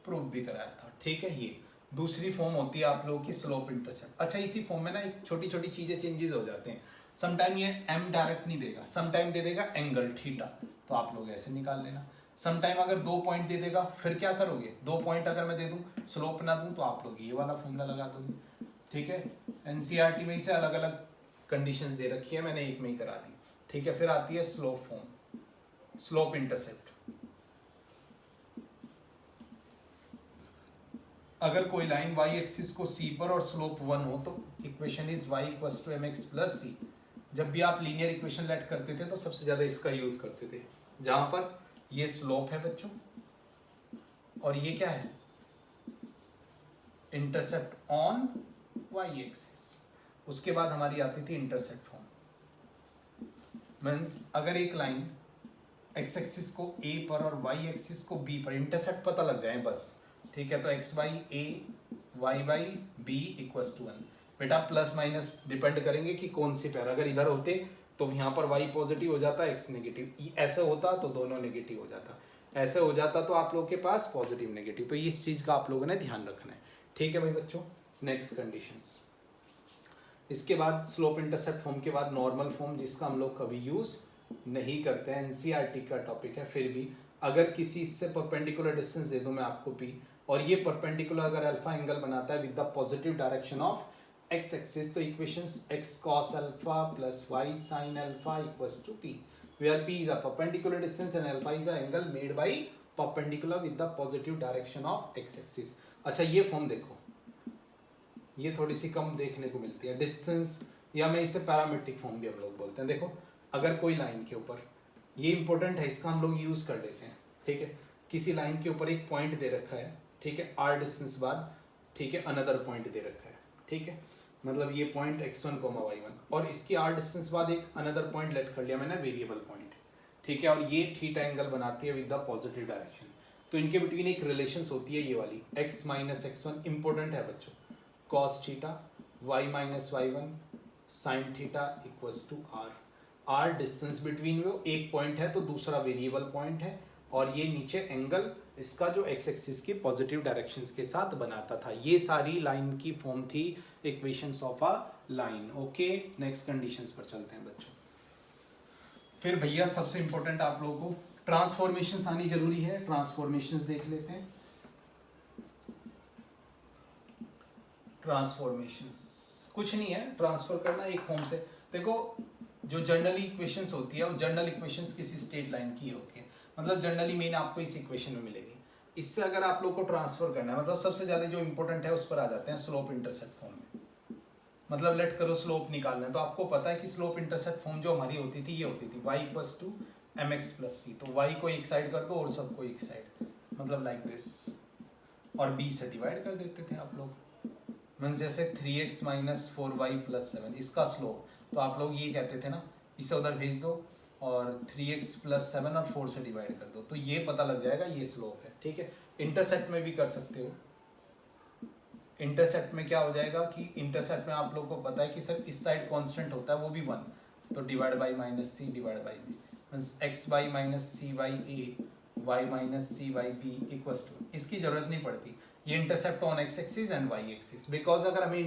प्रूफ भी कराया था। ठीक है, ये दूसरी फॉर्म होती है आप लोगों की स्लोप इंटरसेप्ट। अच्छा, इसी फॉर्म में ना एक छोटी छोटी चीजें चेंजेस हो जाते हैं। समटाइम ये m डायरेक्ट नहीं देगा, समटाइम दे देगा एंगल थीटा, तो आप लोग ऐसे निकाल लेना। समटाइम अगर 2 पॉइंट दे देगा, फिर क्या करोगे? 2 पॉइंट अगर मैं दे दूं, स्लोप ना दूं, तो आप लोग ये वाला फॉर्मूला लगा दोगे। ठीक है, एनसीईआरटी में इसे अलग अलग कंडीशंस दे रखी है, मैंने एक में ही करा दी। ठीक है, फिर आती है स्लोप फॉर्म, स्लोप इंटरसेप्ट। अगर कोई लाइन y एक्सिस को c पर और स्लोप 1 हो तो equation is y equals to mx plus c। जब भी आप लीनियर इक्वेशन लेट करते थे तो सबसे ज्यादा इसका यूज करते थे, जहां पर ये स्लोप है बच्चों और ये क्या है? Intercept on y axis. उसके बाद हमारी आती थी इंटरसेप्ट फॉर्म। मींस अगर एक लाइन x एक्सिस को a पर और y एक्सिस को b पर, इंटरसेप्ट पता लग जाए बस। ठीक है, तो x by a y by b equals to 1। बेटा प्लस माइनस डिपेंड करेंगे कि कौन सी पैर, अगर इधर होते तो यहाँ पर y पॉजिटिव हो जाता, x नेगेटिव, ऐसे होता तो दोनों नेगेटिव हो जाता, ऐसे हो जाता तो आप लोग के पास पॉजिटिव नेगेटिव। तो इस चीज का आप लोगों ने ध्यान रखना है। ठीक है भाई बच्चों, नेक्स्ट कंडीशंस। इसके बाद स्लोप इंटरसेप्ट फॉर्म के बाद नॉर्मल फॉर्म, जिसका हम लोग कभी यूज नहीं करते हैं, एनसीईआरटी का टॉपिक है। फिर भी अगर किसी इससे परपेंडिकुलर डिस्टेंस दे दूं मैं आपको p, और ये परपेंडिकुलर अगर अल्फा एंगल बनाता है with the positive direction of x axis, तो equations x cos alpha plus y sin alpha equals to p, where p is a perpendicular distance and alpha is a angle made by perpendicular with the positive direction of x axis। अच्छा, ये form देखो, ये थोड़ी सी कम देखने को मिलती है, distance, या मैं इसे पैरामेट्रिक फॉर्म भी हम लोग बोलते हैं। देखो, अगर कोई लाइन के ऊपर, ये इंपॉर्टेंट है, इसका हम लोग यूज कर लेते हैं। ठीक है, किसी लाइन के ऊपर एक पॉइंट दे रखा है, ठीक है, r डिस्टेंस बाद, ठीक है, अनदर पॉइंट दे रखा है। ठीक है, मतलब ये पॉइंट x1, y1 और इसकी r डिस्टेंस बाद एक अनदर पॉइंट लेट कर लिया मैंने, वेरिएबल पॉइंट। ठीक है, और ये थीटा एंगल बनाती है विद द पॉजिटिव डायरेक्शन। तो इनके बिटवीन एक रिलेशंस होती है, ये वाली x माइनस x1, इंपॉर्टेंट है बच्चों, cos theta y minus y1 sin theta equals to r distance between वो, एक पॉइंट है तो दूसरा वेरिएबल पॉइंट है, और ये नीचे एंगल इसका जो x एक्सिस की पॉजिटिव डायरेक्शंस के साथ बनाता था। ये सारी लाइन की फॉर्म थी equations of a line. Okay, next conditions पर चलते हैं बच्चों। फिर भैया सबसे इंपॉर्टेंट आप लोगों को ट्रांसफॉर्मेशंस आनी जरूरी है, ट्रांसफॉर्मेशंस देख लेते हैं। ट्रांसफॉर्मेशंस कुछ नहीं है, ट्रांसफर करना एक फॉर्म से। देखो, जो जनरली इक्वेशंस होती है वो जनरल इक्वेशंस किसी स्ट्रेट लाइन की होती है, मतलब जनरली मेन आपको इस इक्वेशन में मिलेगी। इससे अगर आप लोग को ट्रांसफर करना है, मतलब सबसे ज्यादा जो इंपॉर्टेंट है उस पर आ जाते हैं स्लोप इंटरसेप्ट फॉर्म में। मतलब लेट करो स्लोप निकालना है, तो आपको पता है कि स्लोप इंटरसेप्ट फॉर्म जो हमारी होती थी, ये होती थी y equals to mx plus c। तो y को एक साइड कर दो और सबको एक साइड, मतलब लाइक दिस, और b से डिवाइड कर देते थे आप लोग। मीन्स जैसे 3x माइनस 4y प्लस 7, इसका स्लोप, तो आप लोग ये कहते थे ना, इसे उधर भेज दो और 3x प्लस 7 और 4 से डिवाइड कर दो, तो ये पता लग जाएगा ये स्लोप है। ठीक है, इंटरसेप्ट में भी कर सकते हो। इंटरसेप्ट में क्या हो जाएगा कि इंटरसेप्ट में आप लोग को पता है कि सर इस साइड कांस्टेंट होता है, वो भी 1, तो divide by minus c divide by b, means x by minus c by a y minus c by b equals to, इसकी जरूरत नहीं पड़ती, ये intercept on x axis and y axis. Because अगर हमें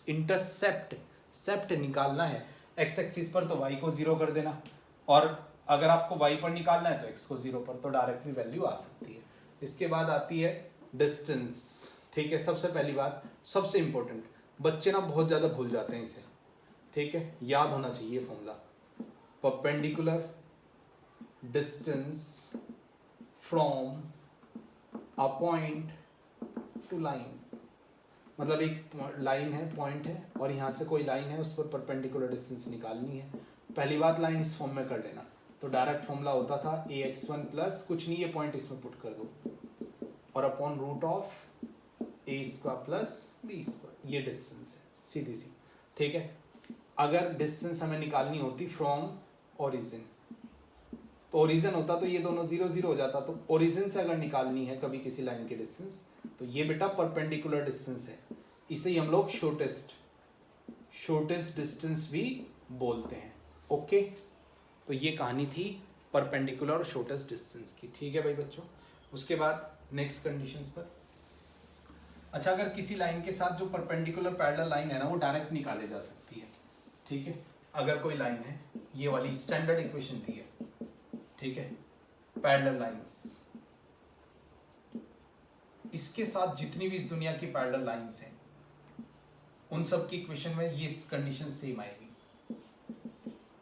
इंटरसेप्ट निकालना है एक्स एक्सिस पर, तो वाई को 0 कर देना, और अगर आपको वाई पर निकालना है तो एक्स को 0 पर, तो डायरेक्टली वैल्यू आ सकती है। इसके बाद आती है डिस्टेंस। ठीक है, सबसे पहली बात, सबसे इंपॉर्टेंट, बच्चे ना बहुत ज्यादा भूल जाते हैं इसे। ठीक है, याद होना चाहिए formula, perpendicular distance from a point two line. मतलब एक लाइन है, पॉइंट है, और यहाँ से कोई लाइन है, उस पर परपेंडिकुलर डिस्टेंस निकालनी है। पहली बात लाइन इस फॉर्म में कर लेना, तो डायरेक्ट फॉर्मूला होता था ax1 प्लस कुछ नहीं, ये पॉइंट इसमें पुट कर दो, और upon root of a square plus b square, ये डिस्टेंस है सीधी सी। ठीक है, अगर डिस्टेंस हमें निकालनी होती फ्रॉम ओरिजिन, तो ओरिजिन होता तो ये दोनों 0 0 हो जाता, तो ओरिजिन से अगर निकालनी है कभी किसी लाइन की डिस्टेंस, तो ये बेटा परपेंडिकुलर डिस्टेंस है, इसे ही हम लोग शॉर्टेस्ट डिस्टेंस भी बोलते हैं। ओके, तो ये कहानी थी परपेंडिकुलर और शॉर्टेस्ट डिस्टेंस की। ठीक है भाई बच्चों, उसके बाद नेक्स्ट कंडीशंस पर। अच्छा, अगर किसी लाइन के साथ जो परपेंडिकुलर पैरेलल लाइन है ना, वो डायरेक्ट निकाले जा सकती है। ठीक है, अगर कोई लाइन है, ये वाली स्टैंडर्ड इक्वेशन थी है, ठीक है, पैरेलल लाइंस, इसके साथ जितनी भी इस दुनिया की पैरेलल लाइंस हैं, उन सब की इक्वेशन में ये कंडीशन सेम आएगी,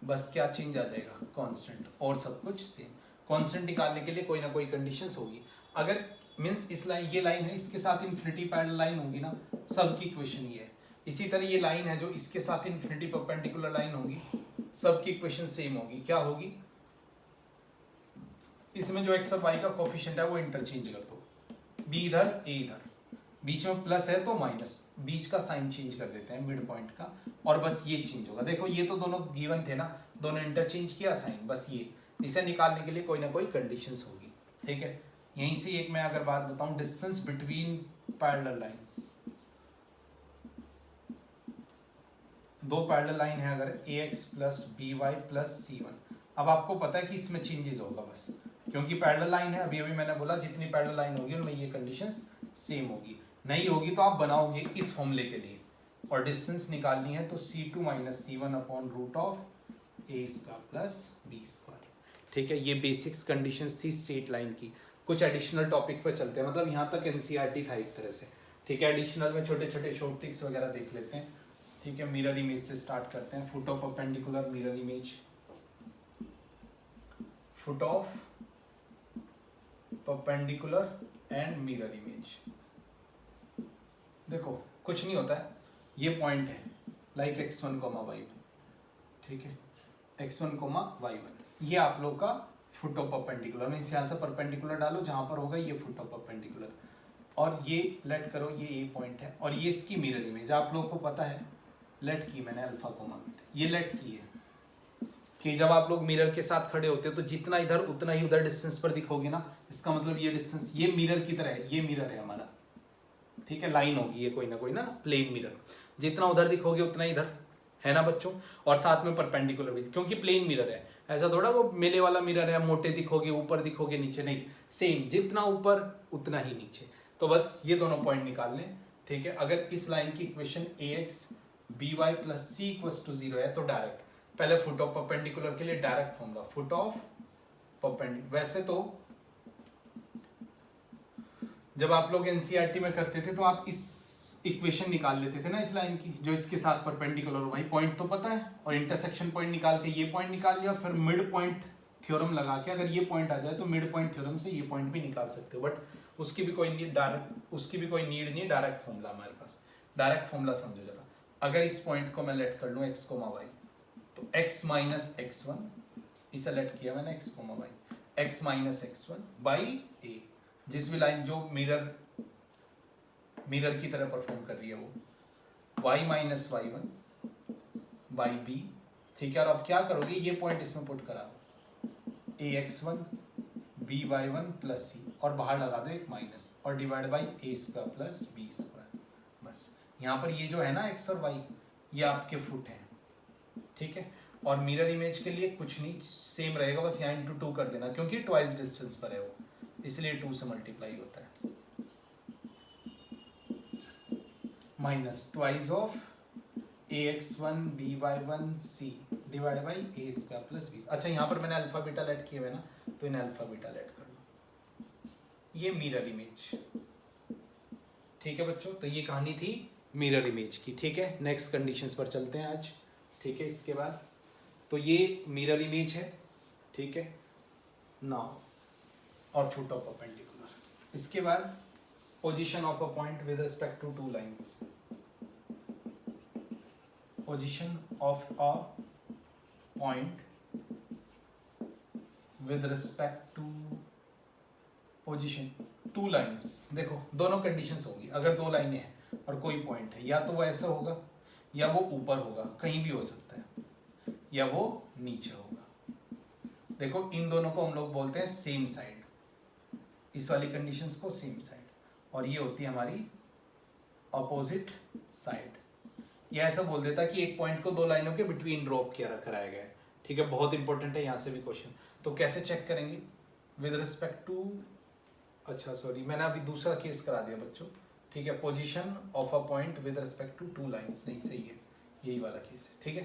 बस क्या चेंज आ जाएगा, कांस्टेंट, और सब कुछ सेम। कांस्टेंट निकालने के लिए कोई ना कोई कंडीशंस होगी। अगर मींस इस लाइन, ये लाइन है, इसके साथ इन्फिनिटी पैरेलल लाइन होगी ना, सब की इक्वेशन ये है। इसी तरह ये लाइन है जो इसके साथ इन्फिनिटी परपेंडिकुलर लाइन होगी, सब की इक्वेशन सेम होगी। क्या होगी, इसमें जो एक्स और वाई का कोफिशिएंट है वो इंटरचेंज कर दो, बी इधर ए इधर, बीच में प्लस है तो माइनस, बीच का साइन चेंज कर देते हैं मिड पॉइंट का, और बस ये चेंज होगा। देखो ये तो दोनों गिवन थे ना, दोनों इंटरचेंज किया साइन, बस ये, इसे निकालने के लिए कोई ना कोई कंडीशंस होगी। ठीक है, यहीं से एक मैं अगर बात बताऊं, डिस्टेंस बिटवीन पैरेलल लाइंस, दो पैरेलल लाइन है अगर ax plus b y plus c1, अब आपको पता है कि इसमें चेंजेस होगा बस, क्योंकि पैरेलल लाइन है, अभी अभी मैंने बोला जितनी पैरेलल लाइन होगी उनमें ये कंडीशंस सेम होगी। नहीं होगी तो आप बनाओगे इस फॉर्मूले के लिए, और डिस्टेंस निकालनी है तो c2 माइनस सी1 upon root of a square plus b square. ठीक है, ये बेसिक्स कंडीशंस थी स्ट्रेट लाइन की। कुछ एडिशनल टॉपिक पर चलते हैं, मतलब यहाँ तक एनसीईआरटी था एक तरह से। ठीक है, एडिशनल में छोटे छोटे शॉर्ट ट्रिक्स वगैरह देख लेते हैं। ठीक है, मिरर इमेज से स्टार्ट करते हैं। Foot of perpendicular mirror image, foot of perpendicular and mirror image. देखो कुछ नहीं होता है, ये पॉइंट है लाइक x1, y1, ठीक है, x1, y1, ये आप लोग का फुट ऑफ परपेंडिकुलर। मीन्स यहाँ से परपेंडिकुलर डालो, जहां पर होगा ये फुट ऑफ परपेंडिकुलर, और ये लेट करो, ये ए पॉइंट है, और ये इसकी मिरर इमेज आप लोग को पता है, लेट की मैंने अल्फा कोमा बीटा, ये लेट की है कि जब आप लोग मिरर के साथ खड़े होते हो तो जितना इधर उतना ही उधर डिस्टेंस पर दिखोगे ना, इसका मतलब ये डिस्टेंस, ये मिरर की तरह है, ये मिरर है हमारा। ठीक है, लाइन होगी ये कोई ना प्लेन मिरर, जितना उधर दिखोगे उतना इधर, है ना बच्चों, और साथ में परपेंडिकुलर भी, क्योंकि प्लेन मिरर है। ऐसा थोड़ा वो मेले वाला मिरर है, मोटे दिखोगे, ऊपर दिखोगे, नीचे नहीं, सेम, जितना ऊपर उतना ही नीचे। तो बस ये दोनों पॉइंट निकाल लें। ठीक है, अगर इस लाइन की equation ax by plus c equals to 0 है तो डायरेक्ट, पहले फुट ऑफ परपेंडिकुलर के लिए direct formula, foot of perpendicular. वैसे तो जब आप लोग एनसीईआरटी में करते थे तो आप इस इक्वेशन निकाल लेते थे ना इस लाइन की, जो इसके साथ परपेंडिकुलर हो, भाई पॉइंट तो पता है, और इंटरसेक्शन पॉइंट निकाल के ये पॉइंट निकाल लिया, फिर मिड पॉइंट थ्योरम लगा के अगर ये पॉइंट आ जाए तो मिड पॉइंट थ्योरम से ये पॉइंट भी निकाल सकते हो। बट उसकी भी कोई नीड, डायरेक्ट उसकी भी कोई नीड नहीं, डायरेक्ट फॉर्मूला हमारे पास। डायरेक्ट फॉर्मूला समझो जरा, अगर इस पॉइंट को मैं लेट कर लूँ x, y, तो x माइनस x1, इसे लेट किया मैंने x, y, x minus x1 by a, जिस भी लाइन जो मिरर की तरह परफॉर्म कर रही है वो, y minus y1 by b। ठीक है, और अब क्या करोगे, ये पॉइंट इसमें पुट करा दो, ax1 by1 प्लस c, और बाहर लगा दो एक माइनस, और divide by a square plus b square. बस यहाँ पर ये जो है ना x और y, ये आपके फुट हैं। ठीक है, और मिरर इमेज के लिए कुछ नहीं, सेम रहेगा, बस यहाँ इंटू 2 कर देना, क्योंकि ट्वाइस डिस्टेंस पर है वो, इसलिए 2 से मल्टीप्लाई होता है। Minus twice of ax1 by1 c divide by a square plus b। अच्छा, यहाँ पर मैंने अल्फा बीटा लेट किए हुए ना, तो इन्हें अल्फा बीटा लेट कर लो, ये मिरर इमेज। ठीक है बच्चों, तो ये कहानी थी मिरर इमेज की। ठीक है, नेक्स्ट कंडीशंस पर चलते हैं आज। ठीक है, इसके बाद तो ये मिरर इमेज है। ठीक है, नाउ और फुट ऑफ परपेंडिकुलर। इसके बाद position of a point with respect to two lines. Position of a point with respect to position two lines. देखो दोनों कंडीशंस होंगी. अगर दो लाइनें हैं और कोई पॉइंट है, या तो वो ऐसा होगा या वो ऊपर होगा, कहीं भी हो सकता है, या वो नीचे होगा. देखो इन दोनों को हम लोग बोलते हैं सेम साइड. इस वाली कंडीशंस को सेम साइड, और ये होती है हमारी अपोजिट साइड. ये ऐसा बोल देता है कि एक पॉइंट को दो लाइनों के बिटवीन ड्रॉप किया कराया गया है. ठीक है, बहुत इंपॉर्टेंट है, यहाँ से भी क्वेश्चन. तो कैसे चेक करेंगे? विद रिस्पेक्ट टू, अच्छा सॉरी मैंने अभी दूसरा केस करा दिया बच्चों. ठीक है, position of a point with respect to two lines. नहीं सही है, यही वाला केस है. ठीक है,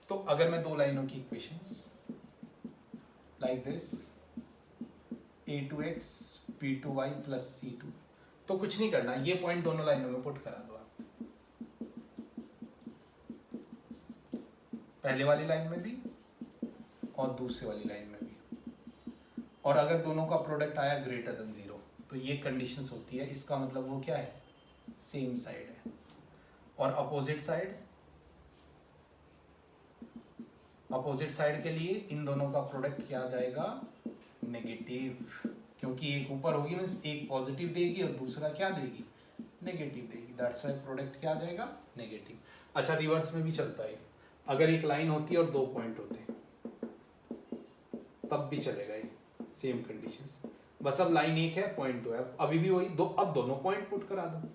तो अगर मैं दो लाइनों की equations like this a2x b2y plus c2, तो कुछ नहीं करना, ये पॉइंट दोनों लाइनों में पुट करा दो आप. पहले वाली लाइन में भी और दूसरी वाली लाइन में भी. और अगर दोनों का प्रोडक्ट आया ग्रेटर देन 0, तो ये कंडीशंस होती है. इसका मतलब वो क्या है? सेम साइड है. और अपोजिट साइड, अपोजिट साइड के लिए इन दोनों का प्रोडक्ट क्या आ जाएगा? नेगेटिव. क्योंकि एक ऊपर होगी मीन्स एक पॉजिटिव देगी और दूसरा क्या देगी? नेगेटिव देगी. दैट्स व्हाई प्रोडक्ट क्या आ जाएगा? नेगेटिव. अच्छा रिवर्स में भी चलता है. अगर एक लाइन होती है और दो पॉइंट होते हैं तब भी चलेगा ये, सेम कंडीशंस. बस अब लाइन एक है, पॉइंट दो है, अभी भी वही दो. अब दोनों पॉइंट पुट करा दो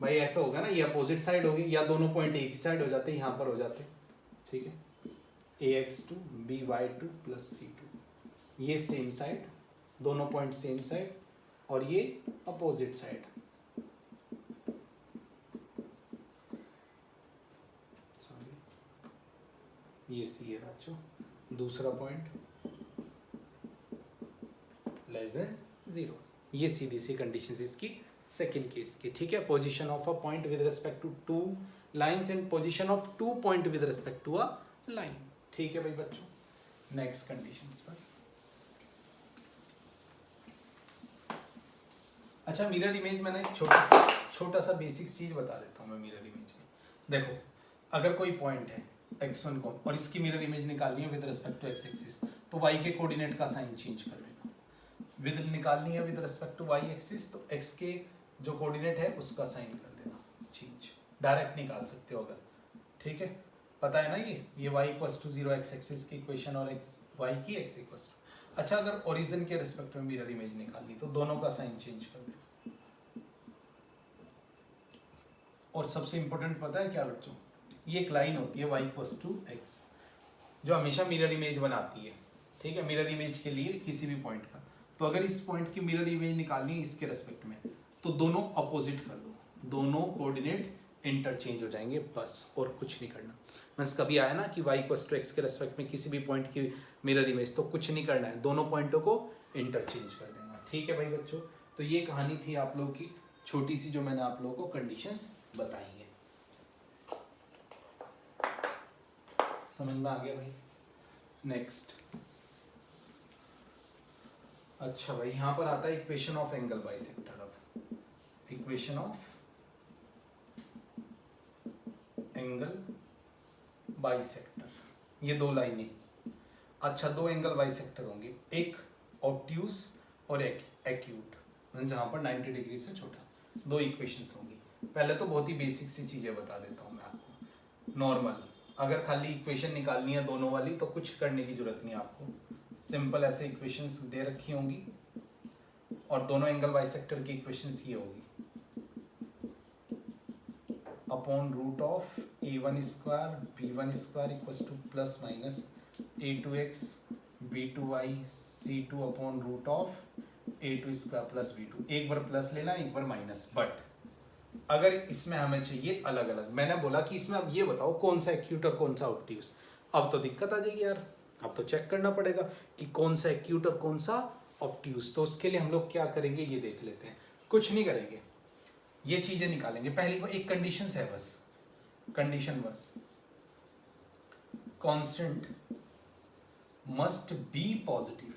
भाई. ऐसा होगा ना, ये अपोजिट साइड होगी, या दोनों पॉइंट एक ही साइड हो जाते, यहाँ पर हो जाते. ठीक है, ax2 by2 प्लस c2, ये सेम साइड, दोनों पॉइंट सेम साइड, और ये अपोजिट साइड. सॉरी, ये c है बच्चों. दूसरा पॉइंट लेस देन 0. ये सीधी सी कंडीशन इसकी सेकेंड केस की. ठीक है, position of a point with respect to two lines and position of two point with respect to a line. ठीक है भाई बच्चों, नेक्स्ट कंडीशंस पर. अच्छा मिरर इमेज, मैंने एक छोटा सा बेसिक चीज बता देता हूँ मैं मिरर इमेज में. देखो अगर कोई पॉइंट है x1 को और इसकी मिरर इमेज निकालनी है with respect to x axis, तो y के कोऑर्डिनेट का साइन चेंज कर देना. विद निकालनी है with respect to y axis, तो x के जो कोऑर्डिनेट है उसका साइन कर देना चेंज. डायरेक्ट निकाल सकते हो अगर. ठीक है, पता है ना ये y equals to 0 x axis की इक्वेशन और y की x इक्वल्स टू. अच्छा अगर ओरिजिन के रिस्पेक्ट में मिरर इमेज निकालनी तो दोनों का साइन चेंज कर देना. और सबसे इंपॉर्टेंट पता है क्या बच्चों? ये एक लाइन होती है y इक्वल्स टू x जो हमेशा मिरर इमेज बनाती है. ठीक है, मिरर इमेज के लिए किसी भी पॉइंट का. तो अगर इस पॉइंट की मिरर इमेज निकालनी है इसके रेस्पेक्ट में, तो दोनों अपोजिट कर दो, दोनों कोऑर्डिनेट इंटरचेंज हो जाएंगे बस, और कुछ नहीं करना. मीन्स कभी आया ना कि y इक्वल्स टू x के रेस्पेक्ट में किसी भी पॉइंट की मिरर इमेज, तो कुछ नहीं करना है, दोनों पॉइंटों को इंटरचेंज कर देना. ठीक है भाई बच्चों, तो ये कहानी थी आप लोगों की छोटी सी, जो मैंने आप लोगों को कंडीशंस बताई है. समझ में आ गया भाई? नेक्स्ट. अच्छा भाई यहाँ पर आता है इक्वेशन ऑफ एंगल बाइसेक्टर. अब इक्वेशन ऑफ एंगल बाइसेक्टर, ये दो लाइनें. अच्छा दो एंगल बाइसेक्टर होंगे, एक ऑब्ट्यूज और एक एक्यूट, मीन्स यहाँ पर 90 डिग्री से छोटा. दो इक्वेशंस होंगी. पहले तो बहुत ही बेसिक सी चीज़ें बता देता हूँ मैं आपको. नॉर्मल, अगर खाली इक्वेशन निकालनी है दोनों वाली तो कुछ करने की जरूरत नहीं आपको. सिंपल ऐसे इक्वेशंस दे रखी होंगी और दोनों एंगल बाइसेक्टर की इक्वेशंस ये होगी upon root of a1 square b1 square equals to plus minus a2x b2y c2 upon root of a2 square plus b2. एक बार प्लस लेना, एक बार माइनस. बट अगर इसमें हमें चाहिए अलग अलग, मैंने बोला कि इसमें अब ये बताओ कौन सा एक्यूट और कौन सा ऑब्ट्यूज. अब तो दिक्कत आ जाएगी यार, अब तो चेक करना पड़ेगा कि कौन सा एक्यूट और कौन सा ऑब्ट्यूज. तो उसके लिए हम लोग क्या करेंगे ये देख लेते हैं. कुछ नहीं करेंगे, ये चीजें निकालेंगे. पहली एक कंडीशन है बस, कंडीशन बस कांस्टेंट मस्ट बी पॉजिटिव.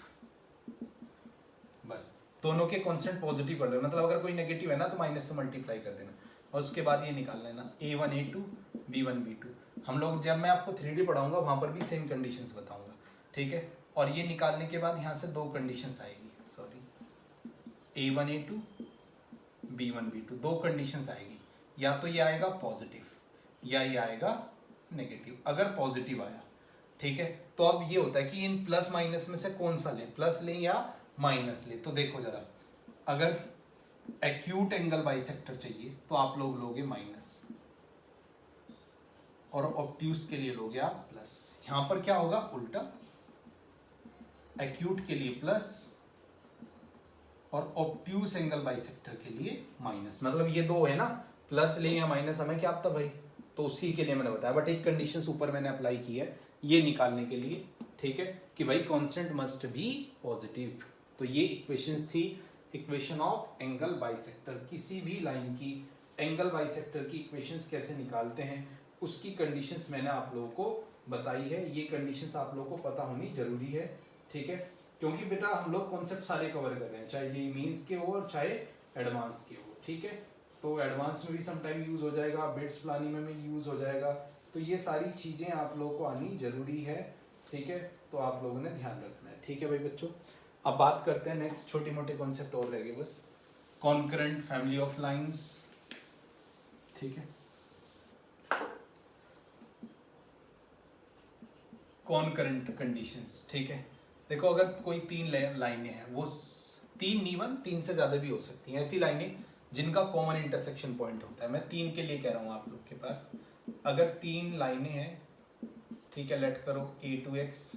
बस दोनों के कांस्टेंट पॉजिटिव कर लो, मतलब अगर कोई नेगेटिव है ना तो माइनस से मल्टीप्लाई कर देना, और उसके बाद ये निकाल लेना a1 a2 b1 b2। हम लोग जब मैं आपको 3D पढ़ाऊंगा वहां पर भी सेम कंडीशंस बताऊंगा, ठीक है। और ये निकालने के बाद यहाँ से दो कंडीशंस आएगी, sorry a1 a2 b1 b2, दो कंडीशंस आएगी, या तो ये आएगा पॉजिटिव या ये आएगा नेगेटिव। अगर पॉजिटिव आया, ठीक है, तो अब ये होता है कि इन प्लस माइनस में से कौन सा लें, प्लस लें या माइनस लें। तो देखो जरा, अगर एक्यूट एंगल बाइसेक्टर चाहिए तो आप लोग लोगे माइनस, और ऑब्ट्यूस के लिए लोगे आप प्लस। यहां पर क्या होगा, उल्टा, एक्यूट के लिए प्लस और ऑब्ट्यूस एंगल बाइसेक्टर के लिए माइनस। मतलब ये दो है ना, प्लस ले या माइनस, हमें क्या आता भाई, तो उसी के लिए मैंने बताया। बट एक कंडीशन ऊपर मैंने अप्लाई की है ये निकालने के लिए, ठीक है, कि भाई कांस्टेंट मस्ट बी पॉजिटिव। तो ये इक्वेशंस थी, इक्वेशन ऑफ एंगल बाइसेक्टर। किसी भी लाइन की एंगल बाइसेक्टर की इक्वेशंस कैसे निकालते हैं उसकी कंडीशंस मैंने आप लोगों को बताई है। ये कंडीशंस आप लोगों को पता होनी जरूरी है, ठीक है, क्योंकि बेटा हम लोग कॉन्सेप्ट सारे कवर कर रहे हैं, चाहे ये मीन्स के हो और चाहे एडवांस के हो, ठीक है। तो एडवांस में भी समटाइम यूज हो जाएगा, बिट्स प्लानिंग में भी यूज हो जाएगा, तो ये सारी चीजें आप लोगों को आनी जरूरी है, ठीक है। तो आप लोगों ने ध्यान रखना है, ठीक है भाई बच्चों। अब बात करते हैं नेक्स्ट, छोटे मोटे कॉन्सेप्ट और रह गए बस। कॉन्करेंट फैमिली ऑफ लाइंस, ठीक है, कॉन्करेंट कंडीशंस, ठीक है। देखो अगर कोई तीन लाइनें हैं, वो तीन नीवन तीन से ज्यादा भी हो सकती हैं, ऐसी लाइनें जिनका कॉमन इंटरसेक्शन पॉइंट होता है। मैं तीन के लिए कह रहा हूँ आप लोग के पास, अगर तीन लाइनें हैं, ठीक है, लेट करो a2x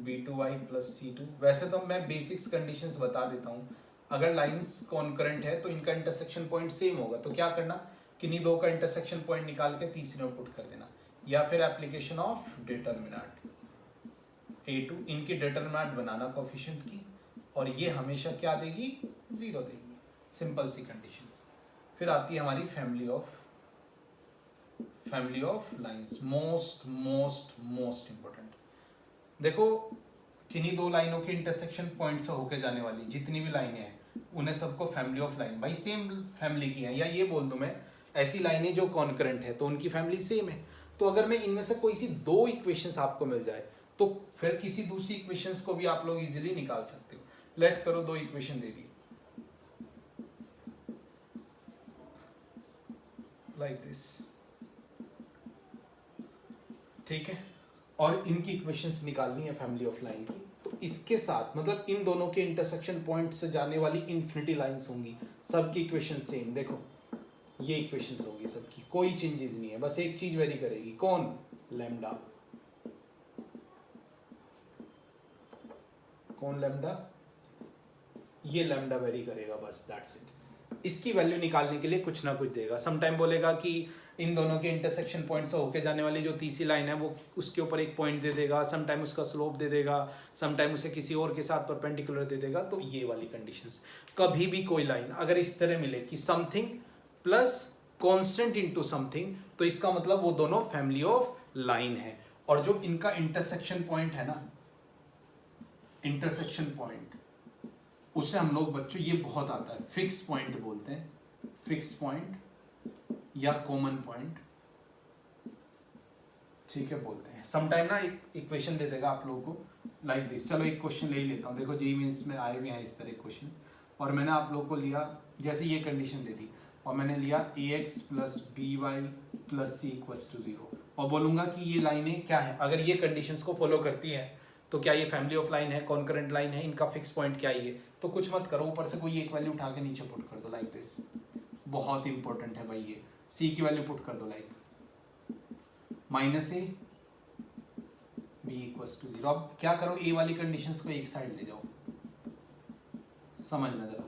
b2y प्लस c2। वैसे तो मैं बेसिक्स कंडीशंस बता देता हूँ, अगर लाइंस कॉन्करेंट है तो इनका इंटरसेक्शन पॉइंट सेम होगा, तो क्या करना, किन्हीं दो का इंटरसेक्शन पॉइंट निकाल के तीसरे में पुट कर देना, या फिर एप्लीकेशन ऑफ डिटरमिनेंट a2, इनकी डिटरमिनेंट बनाना कोएफिशिएंट की, और ये हमेशा क्या देगी, जीरो देगी। सिंपल सी कंडीशंस। फिर आती है हमारी family of lines, most important. देखो किन्हीं दो लाइनों के इंटरसेक्शन पॉइंट से होके जाने वाली जितनी भी लाइनें हैं उन्हें सबको फैमिली ऑफ लाइन, भाई सेम फैमिली की हैं, या ये बोल दूं मैं, ऐसी लाइनें जो कॉन्करेंट है तो उनकी फैमिली सेम है। तो अगर मैं इनमें से कोई सी दो इक्वेशंस आपको मिल जाए तो फिर किसी दूसरी इक्वेशंस को भी आप लोग इजीली निकाल सकते हो। लेट करो दो equation they the like this, ठीक है, और इनकी इक्वेशंस निकालनी है फैमिली ऑफ लाइन की। तो इसके साथ मतलब इन दोनों के इंटरसेक्शन पॉइंट से जाने वाली इन्फिनिटी लाइंस होंगी, सबकी इक्वेशन सेम। देखो ये इक्वेशंस होगी सबकी, कोई चेंजेस नहीं है, बस एक चीज वेरी करेगी, कौन, लैम्डा। कौन, लैम्डा, ये लैम्डा वेरी करेगा, बस दैट्स इट। इसकी वैल्यू निकालने के लिए कुछ ना कुछ देगा। समटाइम बोलेगा कि इन दोनों के इंटरसेक्शन पॉइंट से होके जाने वाली जो तीसरी लाइन है वो उसके ऊपर एक पॉइंट दे देगा, समटाइम उसका स्लोप दे देगा, समटाइम उसे किसी और के साथ परपेंडिकुलर दे देगा। तो ये वाली कंडीशंस, कभी भी कोई लाइन अगर इस तरह मिले कि something plus constant into something, तो इसका मतलब वो दोनों फैमिली ऑफ लाइन है। और जो इनका इंटरसेक्शन पॉइंट है ना, इंटरसेक्शन पॉइंट, उसे हम लोग बच्चों ये बहुत आता है, फिक्स पॉइंट बोलते हैं, फिक्स पॉइंट या कॉमन पॉइंट, ठीक है, बोलते हैं। समटाइम ना एक इक्वेशन दे देगा आप लोगों को लाइक दिस। चलो एक क्वेश्चन ले ही लेता हूँ। देखो जेईई मेंस में आए हुए हैं इस तरह क्वेश्चंस, और मैंने आप लोगों को लिया जैसे ये कंडीशन दे दी, और मैंने लिया ax plus b y plus c equals to 0, और बोलूंगा कि ये लाइनें क्या है, अगर ये कंडीशंस को फॉलो करती हैं तो क्या ये फैमिली ऑफ लाइन है, कॉन्करेंट लाइन है, इनका फिक्स पॉइंट क्या है। तो कुछ मत करो, ऊपर से कोई एक वैल्यू उठा के नीचे पुट कर दो लाइक दिस। बहुत इंपॉर्टेंट है भाई ये, सी की वैल्यू पुट कर दो like -a b equals to 0। अब क्या करो, ए वाली कंडीशंस को एक साइड ले जाओ, समझना जरा।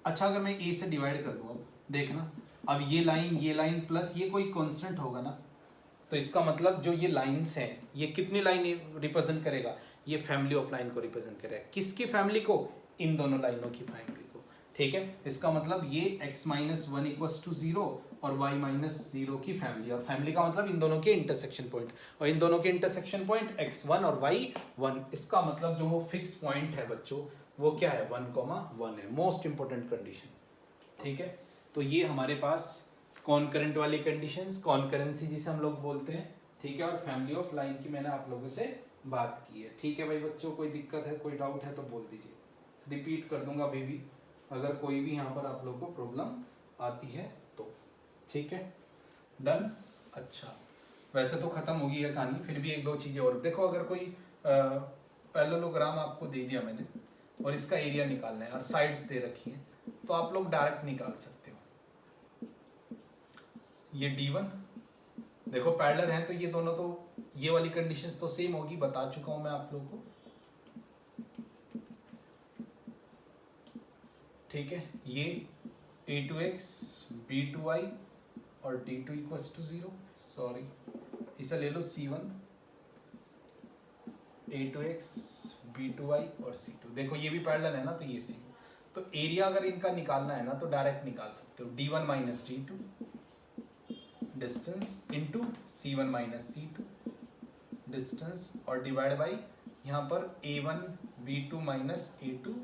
अच्छा अगर मैं ए से डिवाइड कर दूं, अब देखना, अब ये लाइन प्लस ये कोई कांस्टेंट होगा ना, तो इसका मतलब जो ये लाइंस हैं ये कितनी लाइन रिप्रेजेंट करेगा, ये फैमिली ऑफ लाइन को रिप्रेजेंट करेगा। किसकी फैमिली को, इन दोनों लाइनों की फैमिली को, ठीक है। इसका मतलब ये x - 1 इक्वल्स टू 0 और y - 0 की फैमिली, और फैमिली का मतलब इन दोनों के इंटरसेक्शन पॉइंट, और इन दोनों के इंटरसेक्शन पॉइंट x1 और y1। इसका मतलब जो वो फिक्स पॉइंट है बच्चों, वो क्या है 1,1 है, मोस्ट इंपॉर्टेंट कंडीशन, ठीक है। तो ये हमारे पास कॉन्करेंट वाली कंडीशंस, कॉन्करेंसी जिसे हम लोग बोलते हैं, ठीक है। और फैमिली ऑफ लाइन की मैंने आप लोगों से बात की है, ठीक है भाई बच्चों। कोई दिक्कत है, कोई डाउट है तो बोल दीजिए, रिपीट कर दूंगा बेबी अगर कोई भी यहाँ पर आप लोग को प्रॉब्लम आती है तो, ठीक है। डन। अच्छा, वैसे तो खत्म होगी है कहानी, फिर भी एक दो चीजें और देखो। अगर कोई पैरेललोग्राम आपको दे दिया मैंने और इसका एरिया निकालना है और साइड्स दे रखी है, तो आप लोग डायरेक्ट निकाल सकते हो। ये D1 देखो पैरेलल है तो ये दोनों तो, ये वाली कंडीशंस तो सेम होगी, बता चुका हूं मैं आप लोगों को, ठीक है। ये A2x B2y और D2 इक्वल्स टू 0, सॉरी इसे ले लो C1 A2x B2y और C2, देखो ये भी पैरेलल है ना, तो ये C। तो एरिया अगर इनका निकालना है ना तो डायरेक्ट निकाल सकते हो, D1 minus D2 distance into C1 minus C2 distance और डिवाइड बाई यहाँ पर A1 B2 minus A2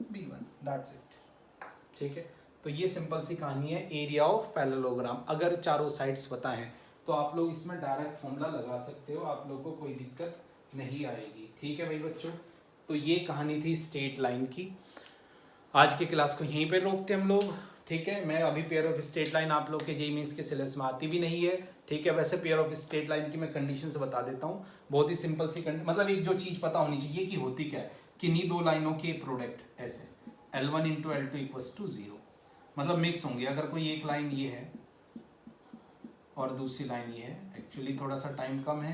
B1, that's it, ठीक है। तो ये सिंपल सी कहानी है एरिया ऑफ पैरेललोग्राम। अगर चारों साइड्स पता है तो आप लोग इसमें डायरेक्ट फॉर्मूला लगा सकते हो, आप लोगों को कोई दिक्कत नहीं आएगी, ठीक है भाई बच्चों। तो ये कहानी थी स्ट्रेट लाइन की। आज की क्लास को यहीं पे रोकते हम लोग, ठीक है। मैं अभी पेयर ऑफ स्ट्रेट लाइन आप लोग के जेईई मेंस के सिलेबस में आती भी नहीं है, ठीक है। वैसे पेयर ऑफ स्ट्रेट लाइन की मैं कंडीशंस बता देता हूँ, बहुत ही सिंपल सी मतलब एक जो चीज़ पता होनी चाहिए कि होती क्या है, कि इन्हीं दो लाइनों के प्रोडक्ट ऐसे L1 into L2 equals to 0, मतलब मिक्स होंगे। अगर कोई एक लाइन ये है और दूसरी लाइन ये है, एक्चुअली थोड़ा सा टाइम कम है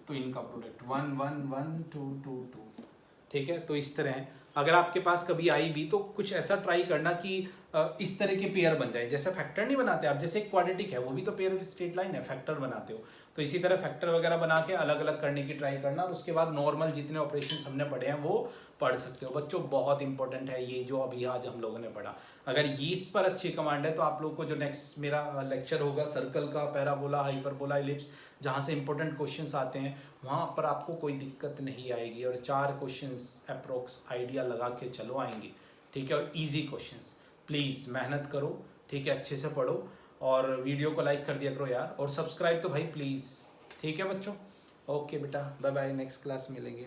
तो इनका प्रोडक्ट 1 1 1 2 2 2, ठीक है। तो इस तरह है। अगर आपके पास कभी आई भी तो कुछ ऐसा ट्राई करना कि इस तरह के पेयर बन जाए, जैसे फैक्टर नहीं बनाते आप, जैसे क्वाड्रेटिक है वो भी तो पेयर ऑफ स्ट्रेट लाइन है, फैक्टर बनाते हो, तो इसी तरह फैक्टर वगैरह बना के अलग अलग करने की ट्राई करना, और उसके बाद नॉर्मल जितने ऑपरेशंस हमने पढ़े हैं वो पढ़ सकते हो बच्चों। बहुत इंपॉर्टेंट है ये जो अभी आज हम लोगों ने पढ़ा। अगर ये इस पर अच्छी कमांड है तो आप लोग को जो नेक्स्ट मेरा लेक्चर होगा सर्कल का, पैराबोला, हाइपरबोला, इलिप्स, जहाँ से इंपॉर्टेंट क्वेश्चंस आते हैं वहाँ पर आपको कोई दिक्कत नहीं आएगी, और 4 क्वेश्चंस अप्रोक्स आइडिया लगा के चलो आएंगे, ठीक है। और इजी क्वेश्चंस, प्लीज़ मेहनत करो, ठीक है, अच्छे से पढ़ो, और वीडियो को लाइक कर दिया करो यार, और सब्सक्राइब तो भाई प्लीज़, ठीक है बच्चों। ओके बेटा, बाय बाय, नेक्स्ट क्लास मिलेंगे।